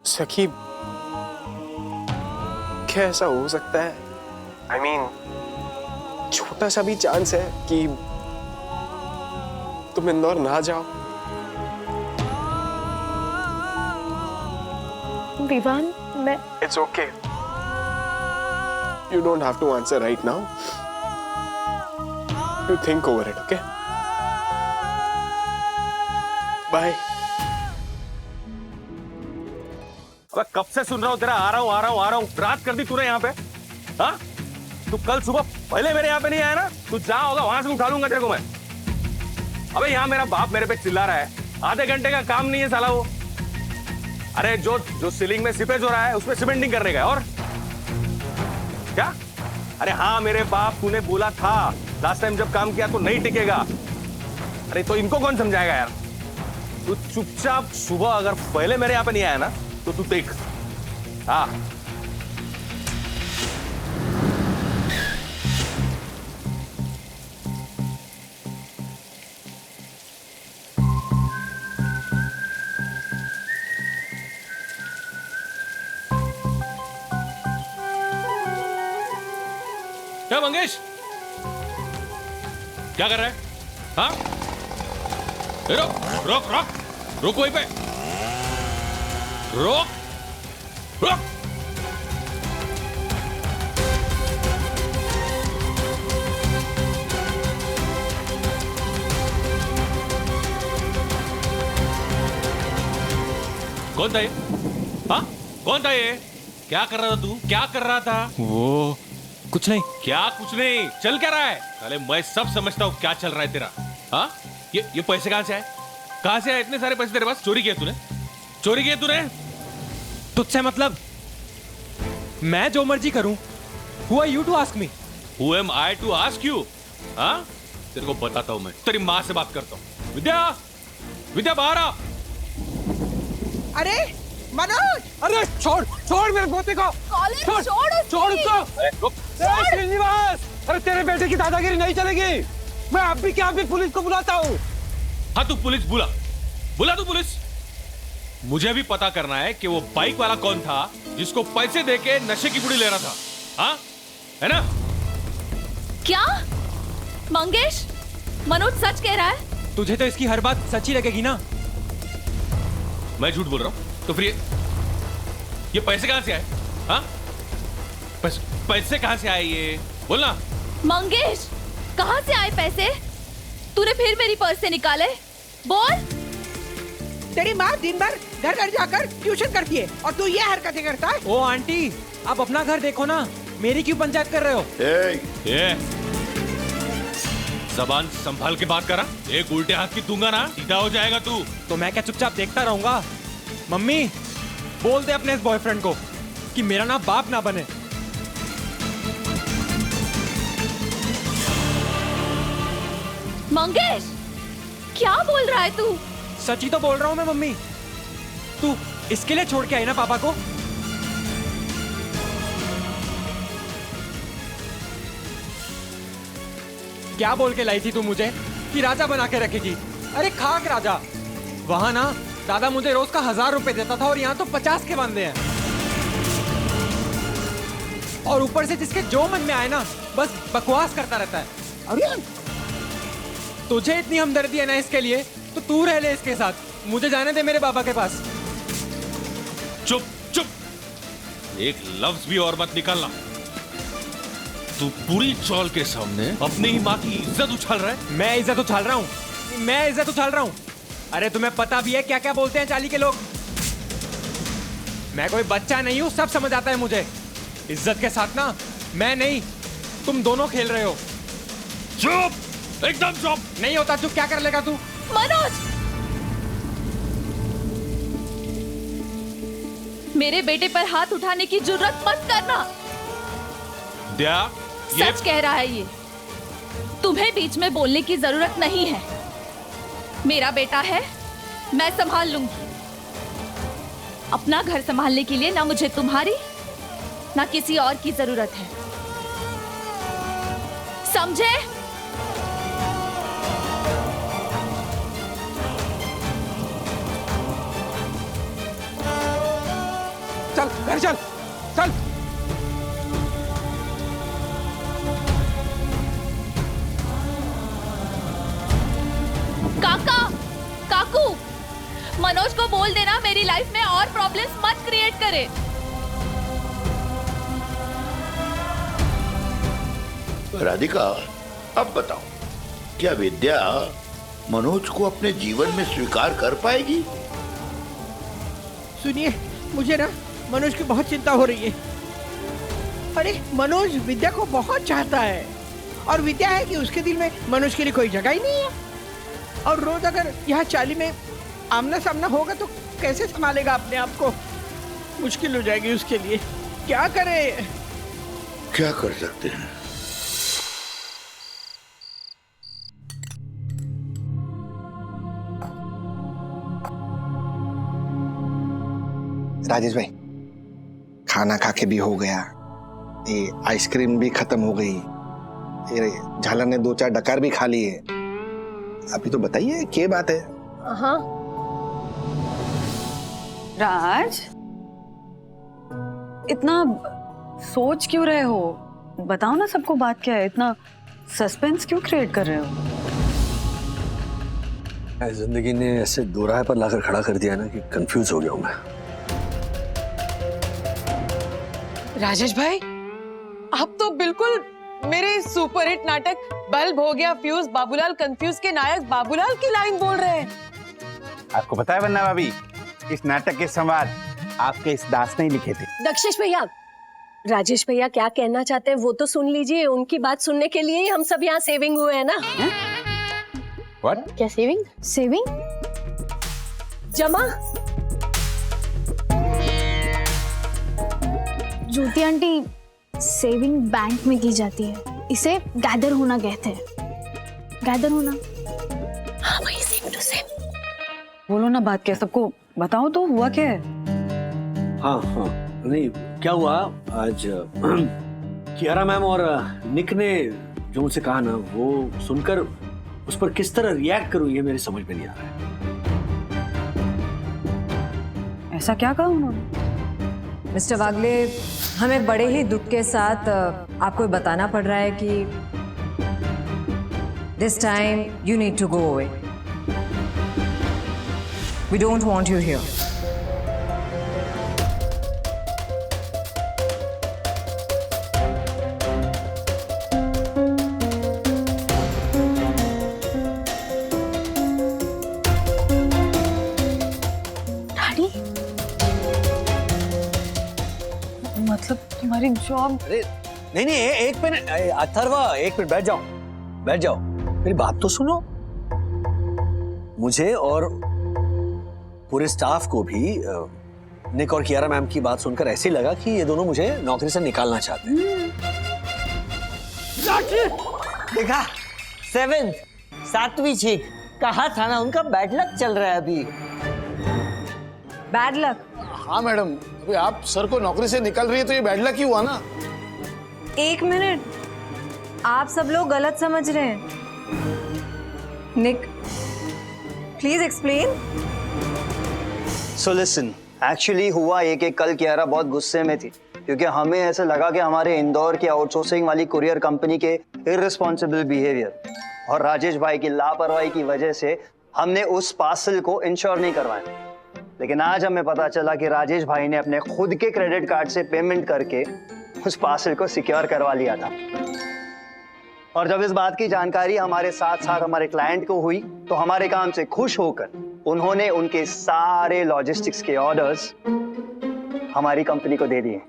सखी, क्या ऐसा हो सकता है? I mean, छोटा सा भी चांस है कि तुम इंदौर ना जाओ? विवान, मैं It's okay. You don't have to answer right now. You think over it, okay? Bye. अबे कब से सुन रहा हूँ तेरा, आ रहा हूँ। रात कर दी तूने यहाँ पे। हाँ? तू कल सुबह पहले मेरे यहाँ पे नहीं आया ना? तू जहाँ होगा वहां से उठा लूंगा तेरे को मैं। अबे यहाँ मेरा बाप मेरे पे चिल्ला रहा है, आधे घंटे का काम नहीं है साला वो। अरे जो सीलिंग में सीपेज हो रहा है उसमें सीमेंटिंग करने का है। और क्या? अरे हाँ मेरे बाप, तूने बोला था लास्ट टाइम जब काम किया तो नहीं टिकेगा। अरे तो इनको कौन समझाएगा यार? तू चुपचाप सुबह अगर पहले मेरे यहाँ पे नहीं आया ना तो तू देख। हाँ क्या मंगेश, क्या कर रहा है? हाँ रुक रुक रुक रुक, वहीं पे रुक रुक। कौन था ये? हाँ कौन था ये? क्या कर रहा था तू? क्या कर रहा था? वो कुछ नहीं। क्या कुछ नहीं? चल क्या रहा है? अरे मैं सब समझता हूँ क्या चल रहा है तेरा। हाँ ये पैसे कहाँ से आए? कहाँ से आए इतने सारे पैसे तेरे पास? चोरी किए तूने? चोरी किए तूने? तुझसे मतलब? मैं जो मर्जी करूं। Who are you to ask me? Who am I to ask you? हाँ तेरे को बताता हूँ मैं। तेरी माँ से बात करता हूँ। विद्या, विद्या बाहर आ। अरे मनोज! अरे छोड़ छोड़ मेरे पोते को। कॉलर छोड़ उसको। श्रीनिवास, अरे तेरे बेटे की दादागिरी नहीं चलेगी। मैं अभी क्या अभी पुलिस को बुलाता हूँ। हाँ तू पुलिस बुला, बुला तू पुलिस। मुझे भी पता करना है कि वो बाइक वाला कौन था जिसको पैसे देके नशे की पुड़ी ले रहा था। हाँ है ना? क्या? मंगेश, मनोज सच कह रहा है? तुझे तो इसकी हर बात सच्ची लगेगी ना? मैं झूठ बोल रहा हूँ तो फिर ये पैसे कहां से आए? हाँ पैसे कहां से आए ये बोलना। मंगेश, कहाँ से आए पैसे? तूने फिर मेरी पर्स से निकाले? बोल। तेरी माँ दिन भर घर घर जाकर ट्यूशन करती है और तू ये हरकतें करता है। ओ आंटी, आप अपना घर देखो ना, मेरी क्यों पंचायत कर रहे हो? ये जबान संभाल के बात करा, एक उल्टे हाथ की दूंगा ना सीधा हो जाएगा तू। तो मैं क्या चुपचाप देखता रहूंगा? मम्मी, बोल दे अपने इस बॉयफ्रेंड को कि मेरा ना बाप ना बने। मंगेश, क्या बोल रहा है तू? सच ही तो बोल रहा हूँ मैं मम्मी। तू इसके लिए छोड़ के आई ना पापा को? क्या बोल के लाई थी तू मुझे कि राजा बना के रखेगी? अरे खाक राजा। वहां ना दादा मुझे रोज का 1000 रुपए देता था और यहाँ तो 50 के बंदे हैं। और ऊपर से जिसके जो मन में आए ना बस बकवास करता रहता है। अरे तुझे इतनी हमदर्दी है ना इसके लिए तो तू रह ले इसके साथ, मुझे जाने दे मेरे बाबा के पास। चुप चुप, एक लफ्ज भी और मत निकालना। तू पूरी चौल के सामने अपनी ही माँ की इज्जत उछाल रहा है। मैं इज्जत उछाल रहा हूँ? मैं इज्जत उछाल रहा हूँ? अरे तुम्हें पता भी है क्या क्या बोलते हैं चाली के लोग। मैं कोई बच्चा नहीं हूँ, सब समझ आता है मुझे। इज्जत के साथ ना मैं नहीं, तुम दोनों खेल रहे हो। चुप, एकदम चुप। नहीं होता चुप, क्या कर लेगा तू? मनोज, मेरे बेटे पर हाथ उठाने की जुर्रत मत करना। दिया, सच कह रहा है ये। तुम्हें बीच में बोलने की जरूरत नहीं है। मेरा बेटा है, मैं संभाल लूंगी। अपना घर संभालने के लिए ना मुझे तुम्हारी ना किसी और की जरूरत है, समझे? घर चल चल। काका, काकू, मनोज को बोल देना मेरी लाइफ में और प्रॉब्लम्स मत क्रिएट करे। राधिका, अब बताओ, क्या विद्या मनोज को अपने जीवन में स्वीकार कर पाएगी? सुनिए, मुझे ना मनोज की बहुत चिंता हो रही है। अरे मनोज विद्या को बहुत चाहता है और विद्या है कि उसके दिल में मनोज के लिए कोई जगह ही नहीं है। और रोज अगर यहाँ चाली में आमना सामना होगा तो कैसे संभालेगा अपने आप को? मुश्किल हो जाएगी उसके लिए। क्या करे? क्या कर सकते हैं? राजेश भाई, खाना खा के भी हो गया, ये आइसक्रीम भी खत्म हो गई, ये झालर ने 2-4 डकार भी खा लिए। अभी तो बताइए क्या बात है? हाँ राज, इतना सोच क्यों रहे हो? बताओ ना सबको बात क्या है, इतना सस्पेंस क्यों क्रिएट कर रहे हो? जिंदगी ने ऐसे दोराहे पर लाकर खड़ा कर दिया ना कि कंफ्यूज हो गया हूं मैं। राजेश भाई, आप तो बिल्कुल मेरे सुपरहिट नाटक बल्ब हो गया फ्यूज बाबूलाल कंफ्यूज के नायक बाबूलाल की लाइन बोल रहे हैं। आपको पता है वन्ना भाभी, इस नाटक के संवाद आपके इस दास ने लिखे थे। दक्षेश भैया, राजेश भैया क्या कहना चाहते हैं वो तो सुन लीजिए। उनकी बात सुनने के लिए ही हम सब यहाँ सेविंग हुए हैं ना। What? क्या सेविंग? सेविंग जमा। ज्योति आंटी, सेविंग बैंक में की जाती है, इसे गैदर होना कहते हैं। गैदर होना। हाँ वही, सेम टू सेम। बोलो ना बात क्या, सबको बताओ तो हुआ क्या है? हाँ हाँ, नहीं क्या हुआ आज, कियारा मैम और निक ने जो मुझसे कहा ना, वो सुनकर उस पर किस तरह रिएक्ट करूं ये मेरे समझ में नहीं आ रहा है। ऐसा क्या कहा उन्होंने? मिस्टर वागले, हमें बड़े ही दुख के साथ आपको बताना पड़ रहा है कि this time you need to go away. We don't want you here. मतलब तुम्हारी जॉब? अरे नहीं नहीं, एक मिनट अथर्वा, एक मिनट बैठ जाओ, बैठ जाओ, मेरी बात तो सुनो। मुझे और पूरे स्टाफ को भी निक और कियारा मैम की बात सुनकर ऐसे लगा कि ये दोनों मुझे नौकरी से निकालना चाहते हैं। देखा, 7वीं चीख कहा था ना, उनका बैड लक चल रहा है अभी। Bad luck? हाँ मैडम, अभी आप सर को नौकरी से निकाल रही है तो ये बैड लक ही हुआ ना। एक मिनट, आप सब लोग गलत समझ रहे हैं। Nick, please explain. So listen, actually हुआ ये कि कल कियारा बहुत गुस्से में थी क्योंकि हमें ऐसा लगा कि हमारे इंदौर की आउटसोर्सिंग वाली कुरियर कंपनी के इररिस्पॉन्सिबल बिहेवियर और राजेश भाई की लापरवाही की वजह से हमने उस पार्सल को इंश्योर नहीं करवाया। लेकिन आज हमें पता चला कि राजेश भाई ने अपने खुद के क्रेडिट कार्ड से पेमेंट करके उस पार्सल को सिक्योर करवा लिया था। और जब इस बात की जानकारी हमारे साथ साथ हमारे क्लाइंट को हुई तो हमारे काम से खुश होकर उन्होंने उनके सारे लॉजिस्टिक्स के ऑर्डर्स हमारी कंपनी को दे दिए।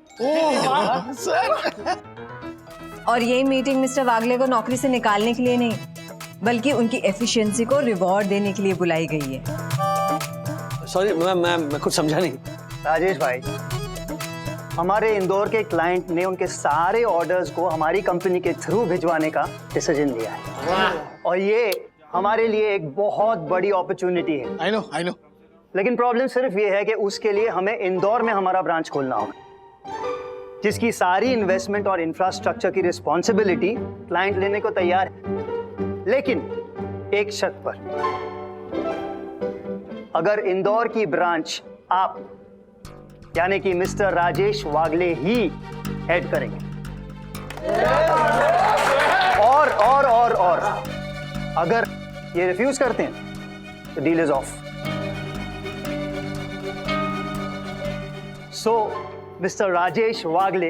और ये मीटिंग मिस्टर वागले को नौकरी से निकालने के लिए नहीं, बल्कि उनकी एफिशिएंसी को रिवॉर्ड देने के लिए बुलाई गई है। सॉरी मैम, मैं कुछ समझा नहीं। राजेश भाई, हमारे इंदौर के क्लाइंट ने उनके सारे ऑर्डर्स को हमारी कंपनी के थ्रू भिजवाने का डिसीजन लिया है। और ये हमारे लिए एक बहुत बड़ी अपॉर्चुनिटी है। I know. लेकिन प्रॉब्लम सिर्फ ये है कि उसके लिए हमें इंदौर में हमारा ब्रांच खोलना होगा, जिसकी सारी इन्वेस्टमेंट और इंफ्रास्ट्रक्चर की रिस्पॉन्सिबिलिटी क्लाइंट लेने को तैयार है, लेकिन एक शर्त पर। अगर इंदौर की ब्रांच आप यानी कि मिस्टर राजेश वागले ही हेड करेंगे। और अगर ये रिफ्यूज करते हैं तो deal is off. So mister Rajesh Wagle,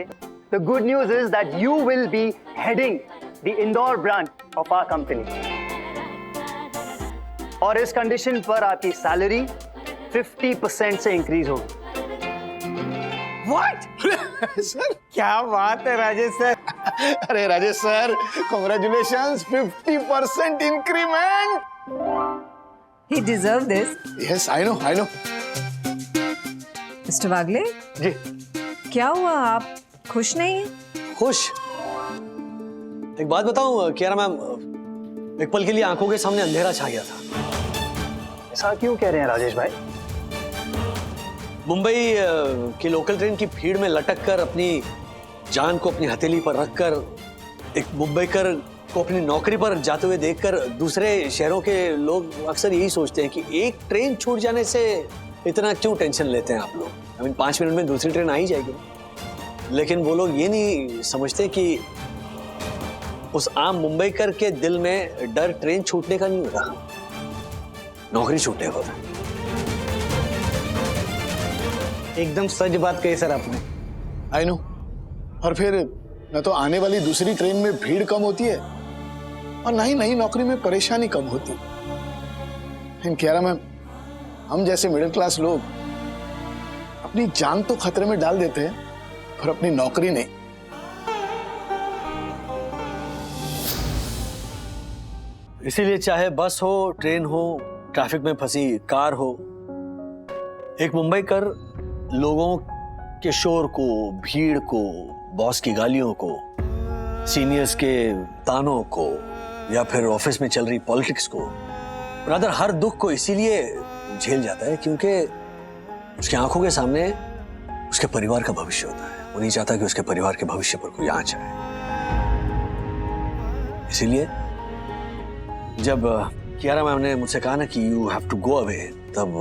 the good news is that you will be heading the Indore branch of our company, और इस कंडीशन पर आपकी सैलरी 50% से इंक्रीज होगी। What? सर क्या बात है राजेश सर। अरे Rajesh sir, congratulations, 50% increment. He deserved this. Yes, I know. Mister Wagle ji. क्या हुआ, आप खुश नहीं हैं? खुश? एक बात बताऊं कियारा मैम, एक पल के लिए आंखों के सामने अंधेरा छा गया था। ऐसा क्यों कह रहे हैं राजेश भाई? मुंबई की लोकल ट्रेन की भीड़ में लटक कर अपनी जान को अपनी हथेली पर रखकर एक मुंबईकर को अपनी नौकरी पर जाते हुए देखकर दूसरे शहरों के लोग अक्सर यही सोचते हैं कि एक ट्रेन छूट जाने से इतना क्यों टेंशन लेते हैं आप लोग। 5 मिनट में दूसरी ट्रेन आ ही जाएगी। लेकिन वो लोग ये नहीं समझते कि उस आम मुंबईकर के दिल में डर ट्रेन छूटने का नहीं होता, नौकरी छूटने का होता। एकदम सच बात कही सर आपने। I know. और फिर न तो आने वाली दूसरी ट्रेन में भीड़ कम होती है और ना ही नई नौकरी में परेशानी कम होती। लेकिन कियारा मैम, हम जैसे मिडिल क्लास लोग अपनी जान तो खतरे में डाल देते हैं पर अपनी नौकरी नहीं। इसीलिए चाहे बस हो, ट्रेन हो, ट्रैफिक में फंसी कार हो, एक मुंबईकर लोगों के शोर को, भीड़ को, बॉस की गालियों को, सीनियर्स के तानों को, या फिर ऑफिस में चल रही पॉलिटिक्स को, रादर हर दुख को इसीलिए झेल जाता है क्योंकि उसकी आंखों के सामने उसके परिवार का भविष्य होता है। वो नहीं चाहता कि उसके परिवार के भविष्य पर कोई आंच आए। इसीलिए जब कियारा मैम ने मुझसे कहा ना कि you have to go away, तब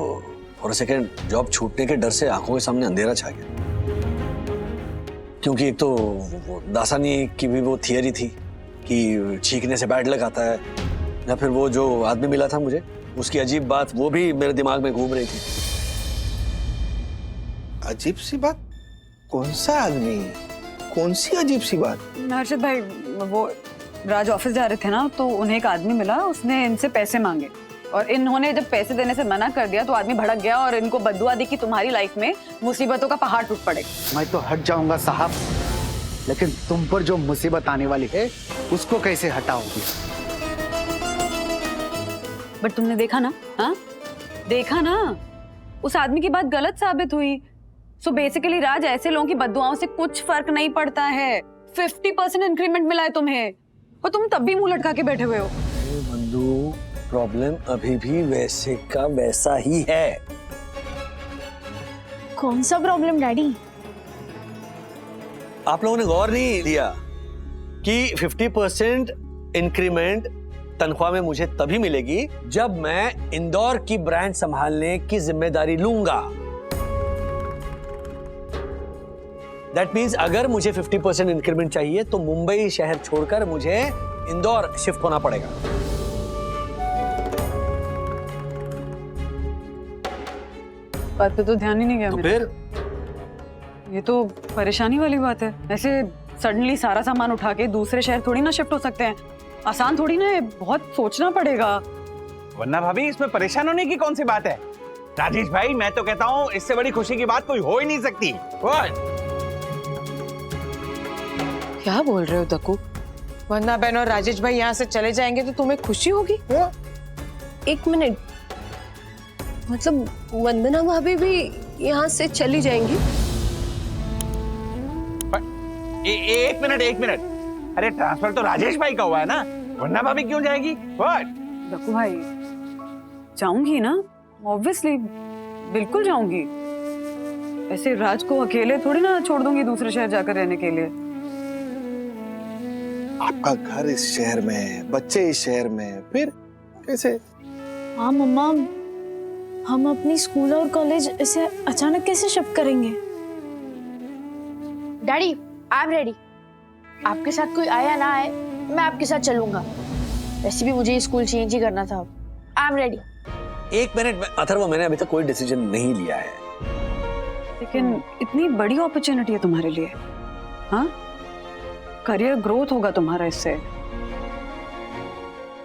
फॉर अ सेकेंड जॉब छूटने के डर से आंखों के सामने अंधेरा छा गया। क्योंकि एक तो दासानी की भी वो थियरी थी कि छींकने से बैड लक आता है, या फिर वो जो आदमी मिला था मुझे, उसकी अजीब बात वो भी मेरे दिमाग में घूम रही थी। अजीब सी बात? कौन सा आदमी? कौन सी अजीब सी बात? हर्षद भाई, वो राज ऑफिस जा रहे थे ना, तो उन्हें एक आदमी मिला, उसने इनसे पैसे मांगे और इन्होंने जब पैसे देने से मना कर दिया तो आदमी भड़क गया और इनको बद्दुआ दी कि तुम्हारी लाइफ में मुसीबतों का पहाड़ टूट पड़ेगा। मैं तो हट जाऊंगा साहब, लेकिन तुम पर जो मुसीबत आने वाली है उसको कैसे हटाओगी? बट तुमने देखा ना, हाँ देखा ना, उस आदमी की बात गलत साबित हुई। सो बेसिकली राज, ऐसे लोगों की बद्दुआओं से कुछ फर्क नहीं पड़ता है। 50% इंक्रीमेंट मिला है तुम्हें और तुम तब भी मुंह लटका के बैठे हुए हो। बंधु, प्रॉब्लम अभी भी वैसे का वैसा ही है। कौन सा प्रॉब्लम डैडी? आप लोगों ने गौर नहीं दिया कि 50% इंक्रीमेंट तनख्वाह में मुझे तभी मिलेगी जब मैं इंदौर की ब्रांड संभालने की जिम्मेदारी लूंगा। दैट मीन्स अगर मुझे 50% इंक्रीमेंट चाहिए तो मुंबई शहर छोड़कर मुझे इंदौर शिफ्ट होना पड़ेगा। बात पे तो ध्यान ही नहीं गया। तो फिर ये तो परेशानी वाली बात है। ऐसे सडनली सारा सामान उठा के दूसरे शहर थोड़ी ना शिफ्ट हो सकते हैं। आसान थोड़ी ना है, बहुत सोचना पड़ेगा। वरना भाभी इसमें परेशान होने की कौन सी बात है? राजेश भाई, मैं तो कहता हूँ इससे बड़ी खुशी की बात कोई हो ही नहीं सकती। क्या बोल रहे हो दक्कू? वंदना बहन और राजेश भाई यहाँ से चले जाएंगे तो तुम्हें खुशी होगी? एक मिनट, मतलब वंदना भाभी भी यहाँ से चली जाएंगी? एक मिनट, अरे ट्रांसफर तो राजेश भाई का हुआ है ना, वरना भाभी क्यों जाएगी? दक्कू भाई, जाऊंगी ना, ऑब्वियसली बिल्कुल जाऊंगी। ऐसे राज को अकेले थोड़ी ना छोड़ दूंगी दूसरे शहर जाकर रहने के लिए। आपका घर इस शहर में है, बच्चे इस शहर में है, फिर कैसे? हाँ मम्मा, हम अपनी स्कूल और कॉलेज इसे अचानक कैसे शिफ्ट करेंगे? Daddy I am ready. आपके साथ कोई आया ना आए, मैं आपके साथ चलूंगा। वैसे भी मुझे स्कूल चेंज ही करना था। I am ready. एक मिनट में अथर्व, मैंने अभी तक कोई डिसीजन नहीं लिया है। लेकिन इतनी बड़ी अपॉर्चुनिटी है तुम्हारे लिए, हाँ? करियर ग्रोथ होगा तुम्हारा इससे।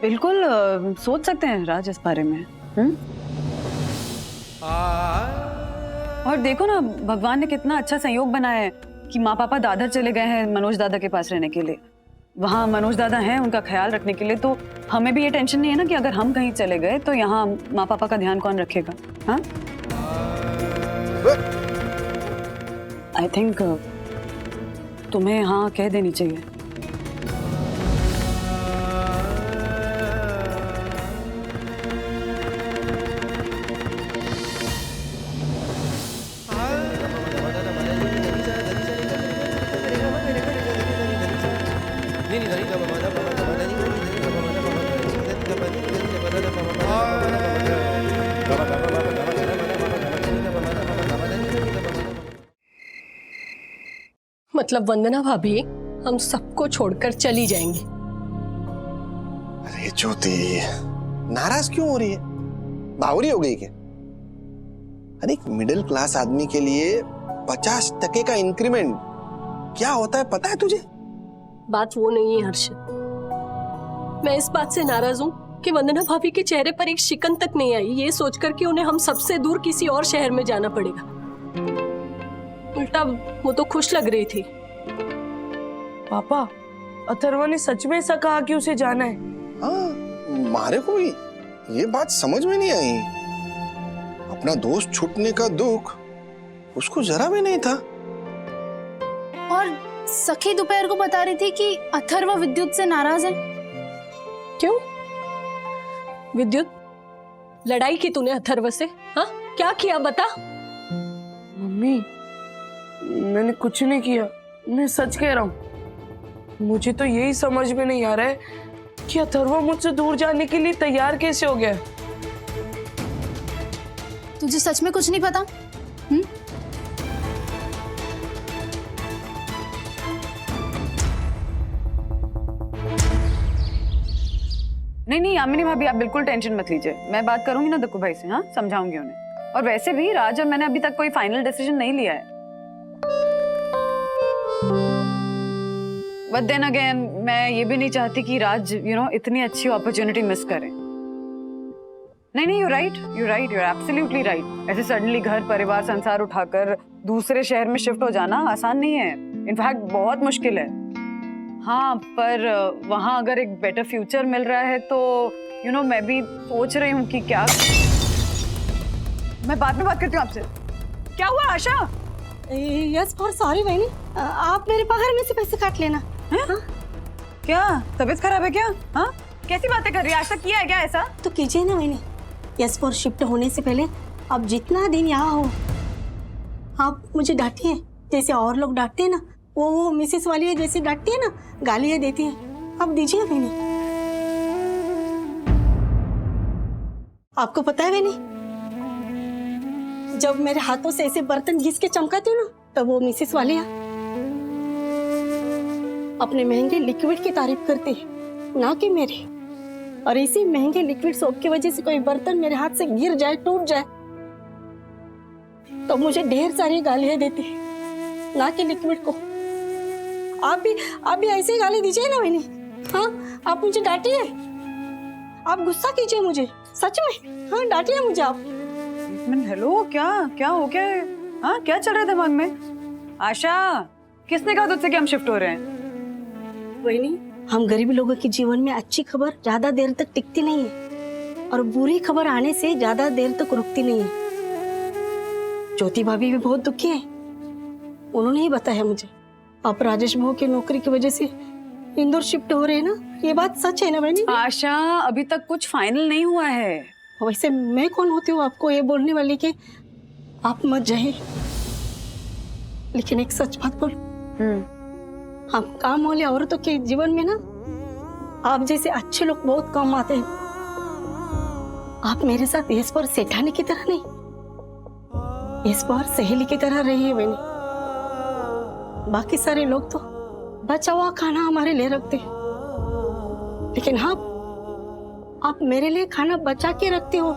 बिल्कुल सोच सकते हैं राज इस बारे में। और देखो ना, भगवान ने कितना अच्छा संयोग बनाया है कि माँ पापा दादर चले गए हैं मनोज दादा के पास रहने के लिए। वहाँ मनोज दादा हैं उनका ख्याल रखने के लिए, तो हमें भी ये टेंशन नहीं है ना कि अगर हम कहीं चले गए तो यहाँ माँ पापा का ध्यान कौन रखेगा। हाँ, आई थिंक तुम्हें हाँ कह देनी चाहिए। मतलब वंदना भाभी हम सबको छोड़कर चली जाएंगी? अरे ज्योति, नाराज क्यों हो रही है? बावरी हो गई क्या? अरे एक मिडिल क्लास आदमी के लिए 50% का इंक्रीमेंट क्या होता है पता है तुझे? बात वो नहीं है हर्षित। मैं इस बात से नाराज हूँ कि वंदना भाभी के चेहरे पर एक शिकन तक नहीं आई, ये सोचकर कि उन्हें हम सबसे दूर किसी और शहर में जाना पड़ेगा। उल्टा वो तो खुश लग रही थी। पापा, अथर्व ने सच में ऐसा कहा कि उसे जाना है? हाँ, मारे को भी ये बात समझ में नहीं आई। अपना दोस्त छूटने का दुख उसको जरा भी नहीं था। और सखी दोपहर को बता रही थी कि अथर्व विद्युत से नाराज है। क्यों? विद्युत, लड़ाई की तूने अथर्व से? हाँ, क्या किया बता? मम्मी, मैंने कुछ नहीं किया, मैं सच कह रहा हूँ। मुझे तो यही समझ में नहीं आ रहा है कि अथर्व मुझसे दूर जाने के लिए तैयार कैसे हो गया। तुझे सच में कुछ नहीं पता? नहीं यामिनी भाभी, आप बिल्कुल टेंशन मत लीजिए। मैं बात करूंगी ना दक्कू भाई से, हाँ, समझाऊंगी उन्हें। और वैसे भी राज और मैंने अभी तक कोई फाइनल डिसीजन नहीं लिया है। बट देन अगेन, मैं ये भी नहीं चाहती कि राज इतनी अच्छी अपॉर्चुनिटी मिस करे। नहीं, you right, you absolutely right. ऐसे सडनली घर परिवार संसार उठाकर दूसरे शहर में शिफ्ट हो जाना आसान नहीं है, इनफैक्ट बहुत मुश्किल है। हाँ, पर वहाँ अगर एक बेटर फ्यूचर मिल रहा है तो मैं भी सोच रही हूँ कि क्या। मैं बाद में बात करती हूँ आपसे। क्या हुआ आशा? यस फॉर सॉरी बहनी, आप मेरे पगार में से पैसे काट लेना। हाँ? क्या तबीयत खराब है क्या? हाँ, कैसी बातें कर रही है? आज तक किया है क्या ऐसा? तो कीजिए ना बहनी। यस फॉर शिफ्ट होने से पहले आप जितना दिन यहाँ हो, आप मुझे डांटिए जैसे और लोग डांटते हैं ना। वो मिसेस वाली है जैसे डांटती है ना, गालियाँ देती है, आप दीजिए बहनी। आपको पता है बहनी, जब मेरे हाथों से ऐसे बर्तन घिस के चमकाती हूँ ना, तब वो मिसेस वाली अपने महंगे लिक्विड की तारीफ करती है, ना कि मेरे। और इसी महंगे लिक्विड सोप की वजह से कोई बर्तन मेरे हाथ से गिर जाए, टूट जाए, तो मुझे ढेर सारी गालियां देती है, ना कि लिक्विड को। आप भी ऐसे ही गाली दीजिए ना मैंने। हाँ, आप मुझे डांटिए, आप गुस्सा कीजिए मुझे, सच में। हाँ, डांटिए मुझे आप। हेलो, क्या हो गया है? हाँ, क्या चल रहा है दिमाग में? आशा, किसने कहा तुझसे कि हम शिफ्ट हो रहे हैं? वही नहीं, हम गरीब लोगों के जीवन में अच्छी खबर ज्यादा देर तक टिकती नहीं है, और बुरी खबर आने से ज्यादा देर तक रुकती नहीं है। ज्योति भाभी भी बहुत दुखी है, उन्होंने ही बताया मुझे। आप राजेश भाऊ की नौकरी की वजह से इंदौर शिफ्ट हो रहे हैं ना, ये बात सच है ना बहनी? आशा, अभी तक कुछ फाइनल नहीं हुआ है। वैसे मैं कौन होती हूँ आपको ये बोलने वाली कि आप मत जाइए, लेकिन एक सच बात बोल, हम काम वाले औरतों के जीवन में ना आप जैसे अच्छे लोग बहुत कम आते हैं। आप मेरे साथ इस पर सेठानी की तरह नहीं, इस पर सहेली की तरह रही है बहनी। बाकी सारे लोग तो बचा हुआ खाना हमारे लिए रखते हैं, लेकिन आप मेरे लिए खाना बचा के रखते हो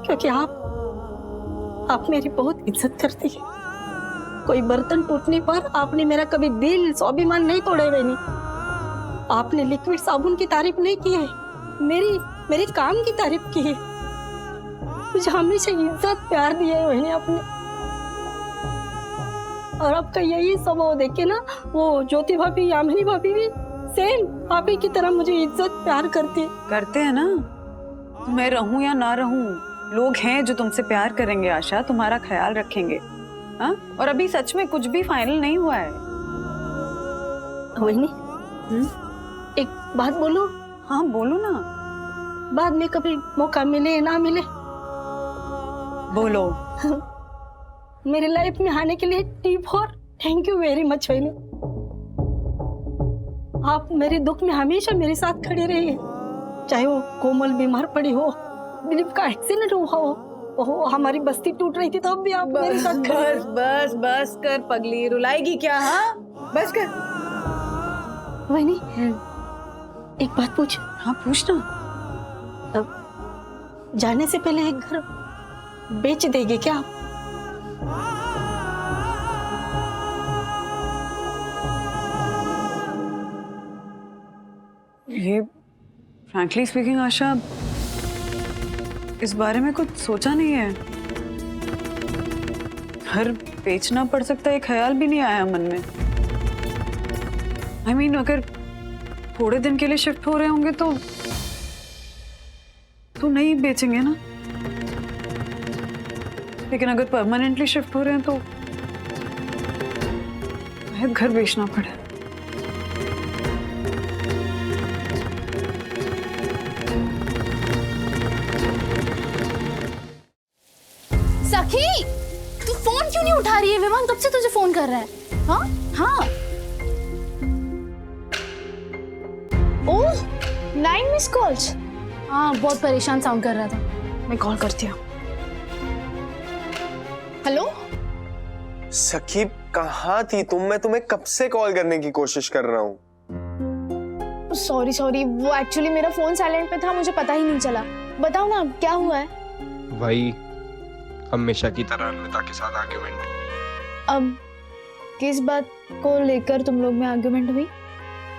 क्योंकि आप मेरी बहुत इज्जत करती है। कोई बर्तन टूटने पर आपने मेरा कभी दिल स्वाभिमान नहीं तोड़े हुए नहीं। आपने लिक्विड साबुन की तारीफ नहीं की है, मेरी काम की तारीफ की है। मुझे हमेशा इज्जत प्यार दिया है मैंने आपने, और आपका यही स्वभाव देख के ना वो ज्योति भाभी, यामिनी भाभी भी सेम आप ही की तरह मुझे इज्जत प्यार करते हैं ना। मैं रहूं या ना रहूं, लोग हैं जो तुमसे प्यार करेंगे आशा, तुम्हारा ख्याल रखेंगे। हाँ, और अभी सच में कुछ भी फाइनल नहीं हुआ है। वही एक बात बोलूं? हाँ बोलो ना। बाद में कभी मौका मिले ना मिले बोलो। मेरे लाइफ में आने के लिए टीप और थैंक यू वेरी मच वहीनी। आप मेरे दुख में हमेशा मेरे साथ खड़े रहिए, चाहे वो कोमल बीमार पड़ी हो, दिलीप का एक्सीडेंट हुआ हो, हमारी बस्ती टूट रही थी तो अब भी आप मेरे साथ खड़े। बस कर पगली, रुलाएगी क्या? हाँ बस कर। वहीनी एक बात पूछ। हाँ पूछना। अब जाने से पहले एक घर बेच देंगे क्या आप? ये फ्रैंकली स्पीकिंग आशा, इस बारे में कुछ सोचा नहीं है। घर बेचना पड़ सकता है, ख्याल भी नहीं आया मन में। I mean, अगर थोड़े दिन के लिए शिफ्ट हो रहे होंगे तो नहीं बेचेंगे ना, लेकिन अगर परमानेंटली शिफ्ट हो रहे हैं तो शायद घर बेचना पड़े। सखी, तू फोन क्यों नहीं उठा रही है? विवान कब से तुझे फोन कर रहा है? हाँ हाँ। ओह 9 मिस कॉल्स। हाँ बहुत परेशान साउंड कर रहा था, मैं कॉल करती हूँ। हेलो सखी, कहाँ थी तुम? मैं तुम्हें कब से कॉल करने की कोशिश कर रहा हूँ। सॉरी, वो एक्चुअली मेरा फोन साइलेंट पे था, मुझे पता ही नहीं चला। बताओ ना क्या हुआ है? वही हमेशा की तरह अन्विता के साथ आर्ग्यूमेंट। अब किस बात को लेकर तुम लोग में आर्ग्यूमेंट हुई?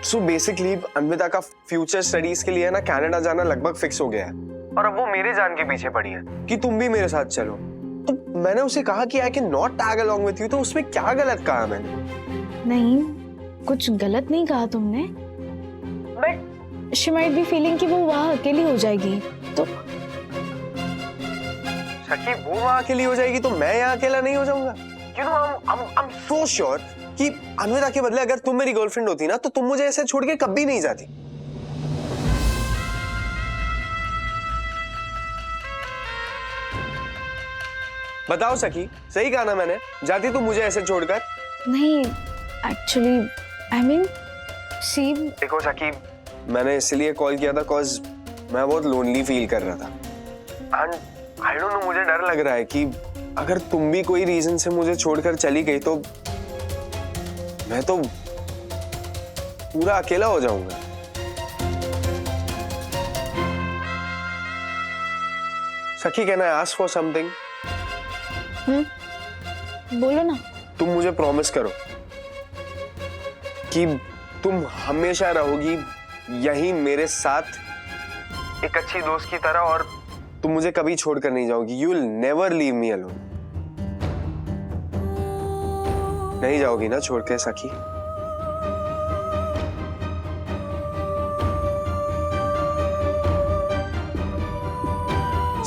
सो बेसिकली अन्विता का फ्यूचर स्टडीज के लिए ना कनाडा जाना लगभग फिक्स हो गया है, और अब वो मेरे जान के पीछे पड़ी है कि तुम भी मेरे साथ चलो। तो मैंने उसे कहा कि I can not tag along with you, तो उसमें क्या गलत कहा मैंने? नहीं, कुछ गलत नहीं कहा तुमने, but she might be feeling कि वो वहां अकेली हो जाएगी। तो सखी, वो वहां अकेली हो जाएगी तो मैं यहाँ अकेला नहीं हो जाऊंगा। You know, I'm so sure कि अन्विता के बदले अगर तुम मेरी गर्लफ्रेंड होती ना तो तुम मुझे ऐसे छोड़ के कभी नहीं जाती। बताओ सखी, सही कहा ना मैंने? जाती तुम मुझे ऐसे छोड़कर? नहीं, एक्चुअली आई मीन सी। देखो सखी, मैंने इसलिए कॉल किया था कॉज मैं बहुत लोनली फील कर रहा था, एंड आई डोंट नो, मुझे डर लग रहा है कि अगर तुम भी कोई रीजन से मुझे छोड़कर चली गई तो मैं तो पूरा अकेला हो जाऊंगा। सखी, can I ask for something? बोलो ना। तुम मुझे प्रॉमिस करो कि तुम हमेशा रहोगी यहीं मेरे साथ एक अच्छी दोस्त की तरह, और तुम मुझे कभी छोड़कर नहीं जाओगी। You will never leave me alone. नहीं जाओगी ना छोड़ के सखी?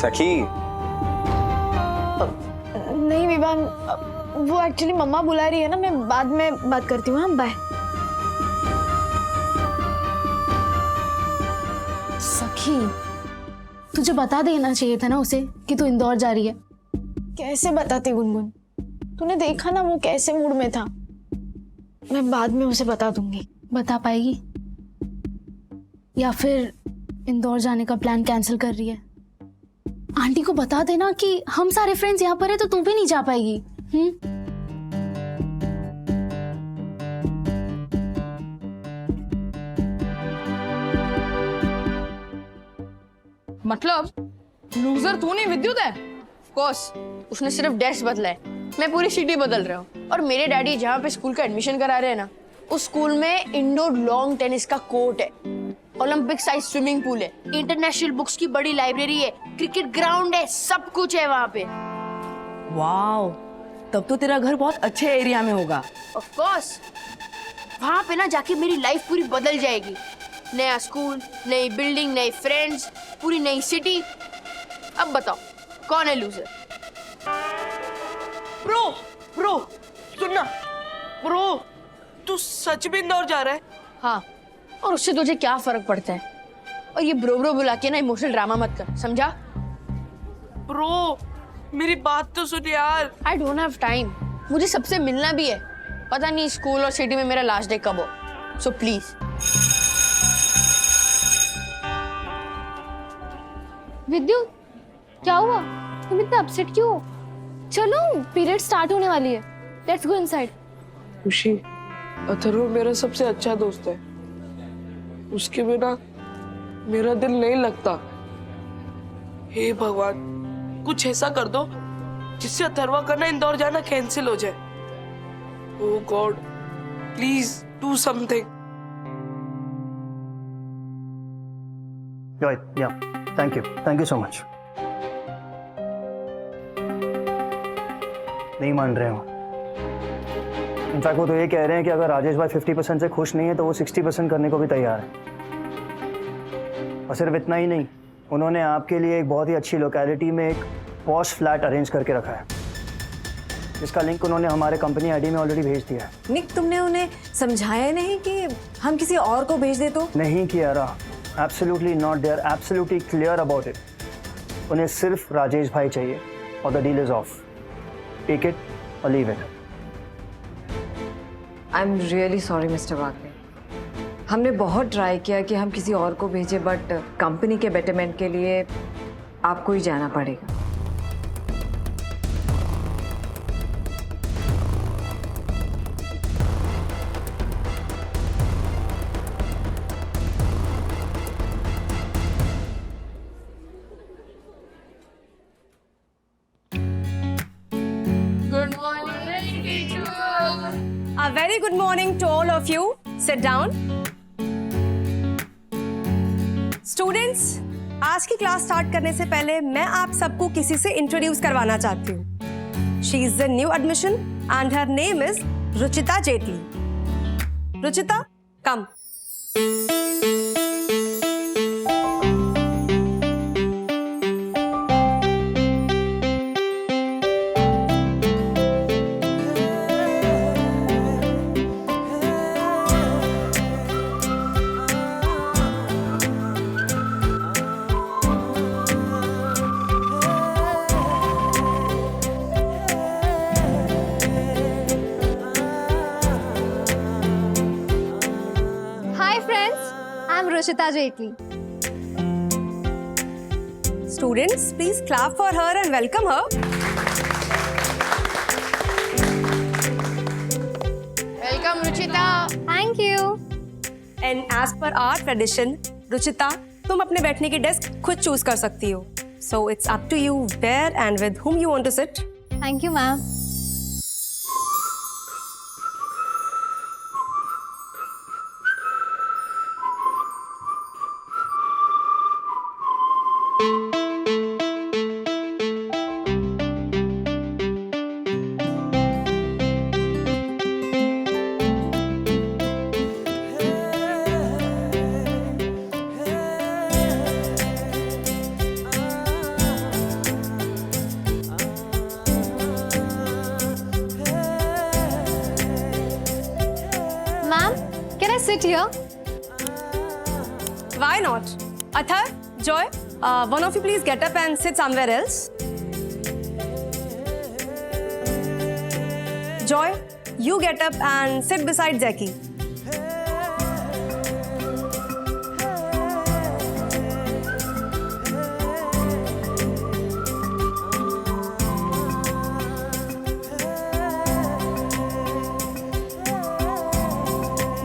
सखी। नहीं विवान, वो एक्चुअली मम्मा बुला रही है ना, मैं बाद में बात करती हूँ। हाँ बाय। सखी, तुझे बता देना चाहिए था ना उसे कि तू इंदौर जा रही है। कैसे बताती गुनगुन? तूने देखा ना वो कैसे मूड में था। मैं बाद में उसे बता दूंगी। बता पाएगी? या फिर इंदौर जाने का प्लान कैंसिल कर रही है? आंटी को बता देना कि हम सारे फ्रेंड्स यहाँ पर है तो तू भी नहीं जा पाएगी। मतलब लूजर तू नहीं विद्युत है? कोर्स उसने सिर्फ डेस्क बदला है, मैं पूरी सिटी बदल रहा हूँ। और मेरे डैडी जहाँ पे स्कूल का एडमिशन करा रहे हैं ना, उस स्कूल में इंडोर लॉन्ग टेनिस का कोर्ट है, ओलंपिक साइज स्विमिंग पूल है, इंटरनेशनल बुक्स की बड़ी लाइब्रेरी है, क्रिकेट ग्राउंड है, सब कुछ है वहाँ पे। वाओ, तब तो तेरा घर बहुत अच्छे एरिया में होगा। ऑफ कोर्स, वहाँ पे ना जाके मेरी लाइफ पूरी बदल जाएगी। नया स्कूल, नई बिल्डिंग, नए फ्रेंड्स, पूरी नई सिटी। अब बताओ कौन है लूजर? ब्रो सुनना, ब्रो तू सच में इंदौर जा रहा है? हाँ, और उससे तुझे क्या फर्क पड़ता है? और ये ब्रो बुला के ना इमोशनल ड्रामा मत कर, समझा? ब्रो मेरी बात तो सुन यार। आई डोंट हैव टाइम, मुझे सबसे मिलना भी है। पता नहीं स्कूल और सिटी में मेरा लास्ट डे कब हो, सो प्लीज। विद्युत, क्या हुआ? तुम इतना अपसेट क्यों हो? चलो, पीरियड स्टार्ट होने वाली है। Let's go inside. खुशी, अथर्व मेरा सबसे अच्छा दोस्त है, उसके बिना मेरा दिल नहीं लगता। हे भगवान, कुछ ऐसा कर दो जिससे अथर्वा का ना इंदौर जाना कैंसिल हो जाए। ओह गॉड, प्लीज डू समथिंग। या, थैंक यू सो मच। नहीं मान रहे हो। इनफैक्ट वो तो ये कह रहे हैं कि अगर राजेश भाई 50% से खुश नहीं है तो वो 60% करने को भी तैयार है। और सिर्फ इतना ही नहीं, उन्होंने आपके लिए एक बहुत ही अच्छी लोकेलिटी में एक पॉश फ्लैट अरेंज करके रखा है, जिसका लिंक उन्होंने हमारे कंपनी आईडी में ऑलरेडी भेज दिया है। निक, तुमने उन्हें समझाया नहीं कि हम किसी और को भेज दे तो? नहीं Kiara, absolutely not. They are absolutely clear about it. उन्हें सिर्फ राजेश भाई चाहिए और the deal is off. Take it or leave it. I am really sorry mister Wakle. हमने बहुत ट्राई किया कि हम किसी और को भेजें, बट कंपनी के बेटरमेंट के लिए आपको ही जाना पड़ेगा। Good morning teacher. A very good morning to all of you. Sit down. Students, आज की क्लास स्टार्ट करने से पहले मैं आप सबको किसी से इंट्रोड्यूस करवाना चाहती हूँ। She is the new admission and her name is Ruchita Jaitley. Ruchita, come. Ruchita Jetli. Students, please clap for her and welcome her. Welcome Ruchita. Thank you. And as per our tradition, Ruchita, तुम अपने बैठने की desk खुद choose कर सकती हो. So it's up to you where and with whom you want to sit. Thank you, ma'am. Sit here. Why not? Athar, Joy, one of you please get up and sit somewhere else. Joy, you get up and sit beside Zeki.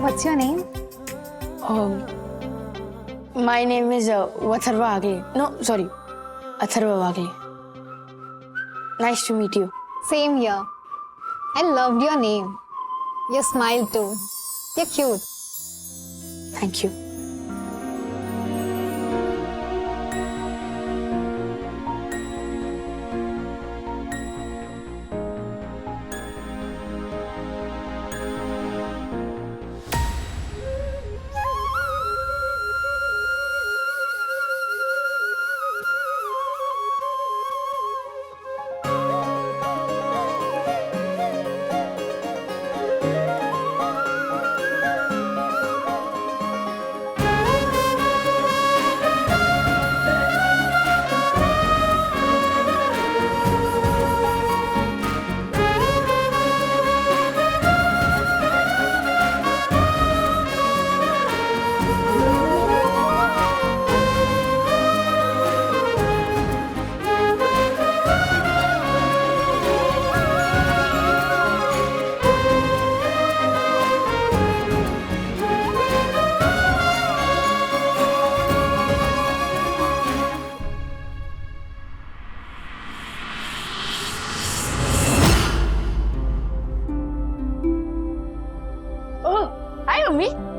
What's your name? My name is Vatharva Agle. No, sorry, Atharva Agle. Nice to meet you. Same here. I loved your name. Your smile too. You're cute. Thank you.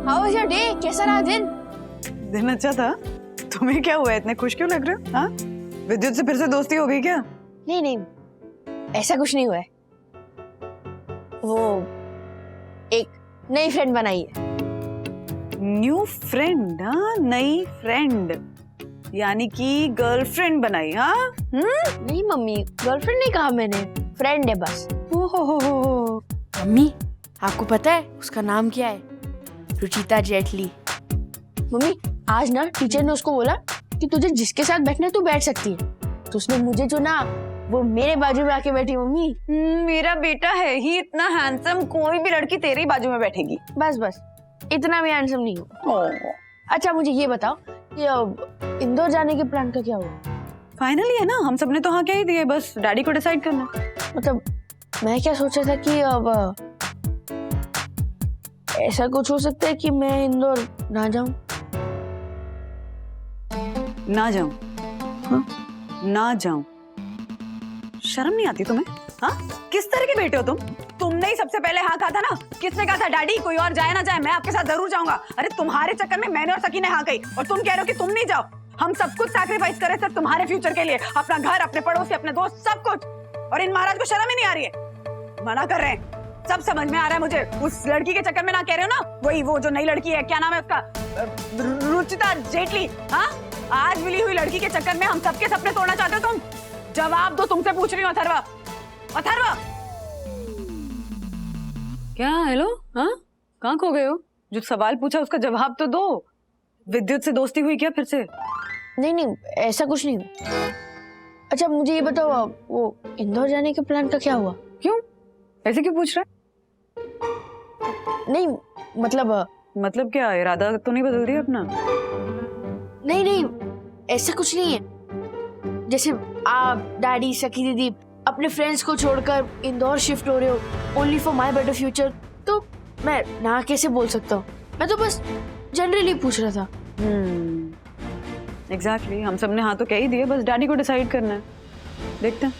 How was your day? कैसा रहा दिन? दिन अच्छा था। तुम्हें क्या हुआ, इतने खुश क्यों लग रहे हो? हाँ? विद्युत से फिर से दोस्ती हो गई क्या? नहीं नहीं, ऐसा कुछ नहीं हुआ है। वो एक नई फ्रेंड बनाई है। New friend? हाँ, नई फ्रेंड यानी कि गर्लफ्रेंड बनाई? हाँ? नहीं मम्मी, गर्लफ्रेंड नहीं कहा मैंने, फ्रेंड है बस। ओहो। मम्मी, आपको पता है उसका नाम क्या है? रुचिता जेटली। मम्मी, आज ना टीचर ने उसको बोला कि तुझे जिसके साथ बैठना है तू बैठ सकती है, तो उसने मुझे चुना, वो मेरे बाजू में आके बैठी। मम्मी, मेरा बेटा है ही इतना हैंडसम, कोई भी लड़की तेरे ही बाजू में बैठेगी। बस बस, इतना भी हैंडसम नहीं हो। अच्छा मुझे ये बताओ कि इंदौर जाने के प्लान का क्या हुआ? फाइनली है ना, हम सबने तो हाँ कह ही दिए, बस डैडी को डिसाइड करना। मतलब मैं क्या सोचा था कि अब ऐसा कुछ हो सकता है कि मैं इंदौर ना जाऊं। ना जाऊं? हाँ? ना जाऊं? शर्म नहीं आती तुम्हें? हाँ? किस तरह के बेटे हो तुम? तुमने ही सबसे पहले हाँ कहा था ना। किसने कहा था? डैडी, कोई और जाए ना जाए, मैं आपके साथ जरूर जाऊंगा। अरे तुम्हारे चक्कर में मैंने और सकी ने हाँ कही, और तुम कह रहे हो कि तुम नहीं जाओ। हम सब कुछ सैक्रिफाइस करे सिर्फ तुम्हारे फ्यूचर के लिए, अपना घर, अपने पड़ोसी, अपने दोस्त, सब कुछ। और इन महाराज को शर्म ही नहीं आ रही है। मना कर रहे हैं, सब समझ में आ रहा है मुझे। उस लड़की के चक्कर में ना कह रहे हो ना, वही वो जो नई लड़की है, क्या नाम है उसका? रुचिता जेटली। हाँ, आज मिली हुई लड़की के चक्कर में हम सबके सपने तोड़ना चाहते हो तुम? जवाब दो, तुमसे पूछ रही हूँ। अथर्वा, अथर्वा। क्या? हेलो? हाँ, कहाँ खो गए हो? जो सवाल पूछा उसका जवाब तो दो। विद्युत से दोस्ती हुई क्या फिर से? नहीं नहीं, ऐसा कुछ नहीं हुआ। अच्छा मुझे ये बताओ, वो इंदौर जाने के प्लान का क्या हुआ? क्यों ऐसे क्यों पूछ रहा है? नहीं मतलब क्या, इरादा तो नहीं बदल दिया अपना? नहीं नहीं, ऐसा कुछ नहीं है। जैसे आप, डैडी, सखी दीदी अपने फ्रेंड्स को छोड़कर इंदौर शिफ्ट हो रहे हो only for my better future, तो मैं ना कैसे बोल सकता हूँ? मैं तो बस जनरली पूछ रहा था। एग्जैक्टली, हम सबने हाँ तो कह ही दिए, बस डैडी को डिसाइड करना है। देखते हैं।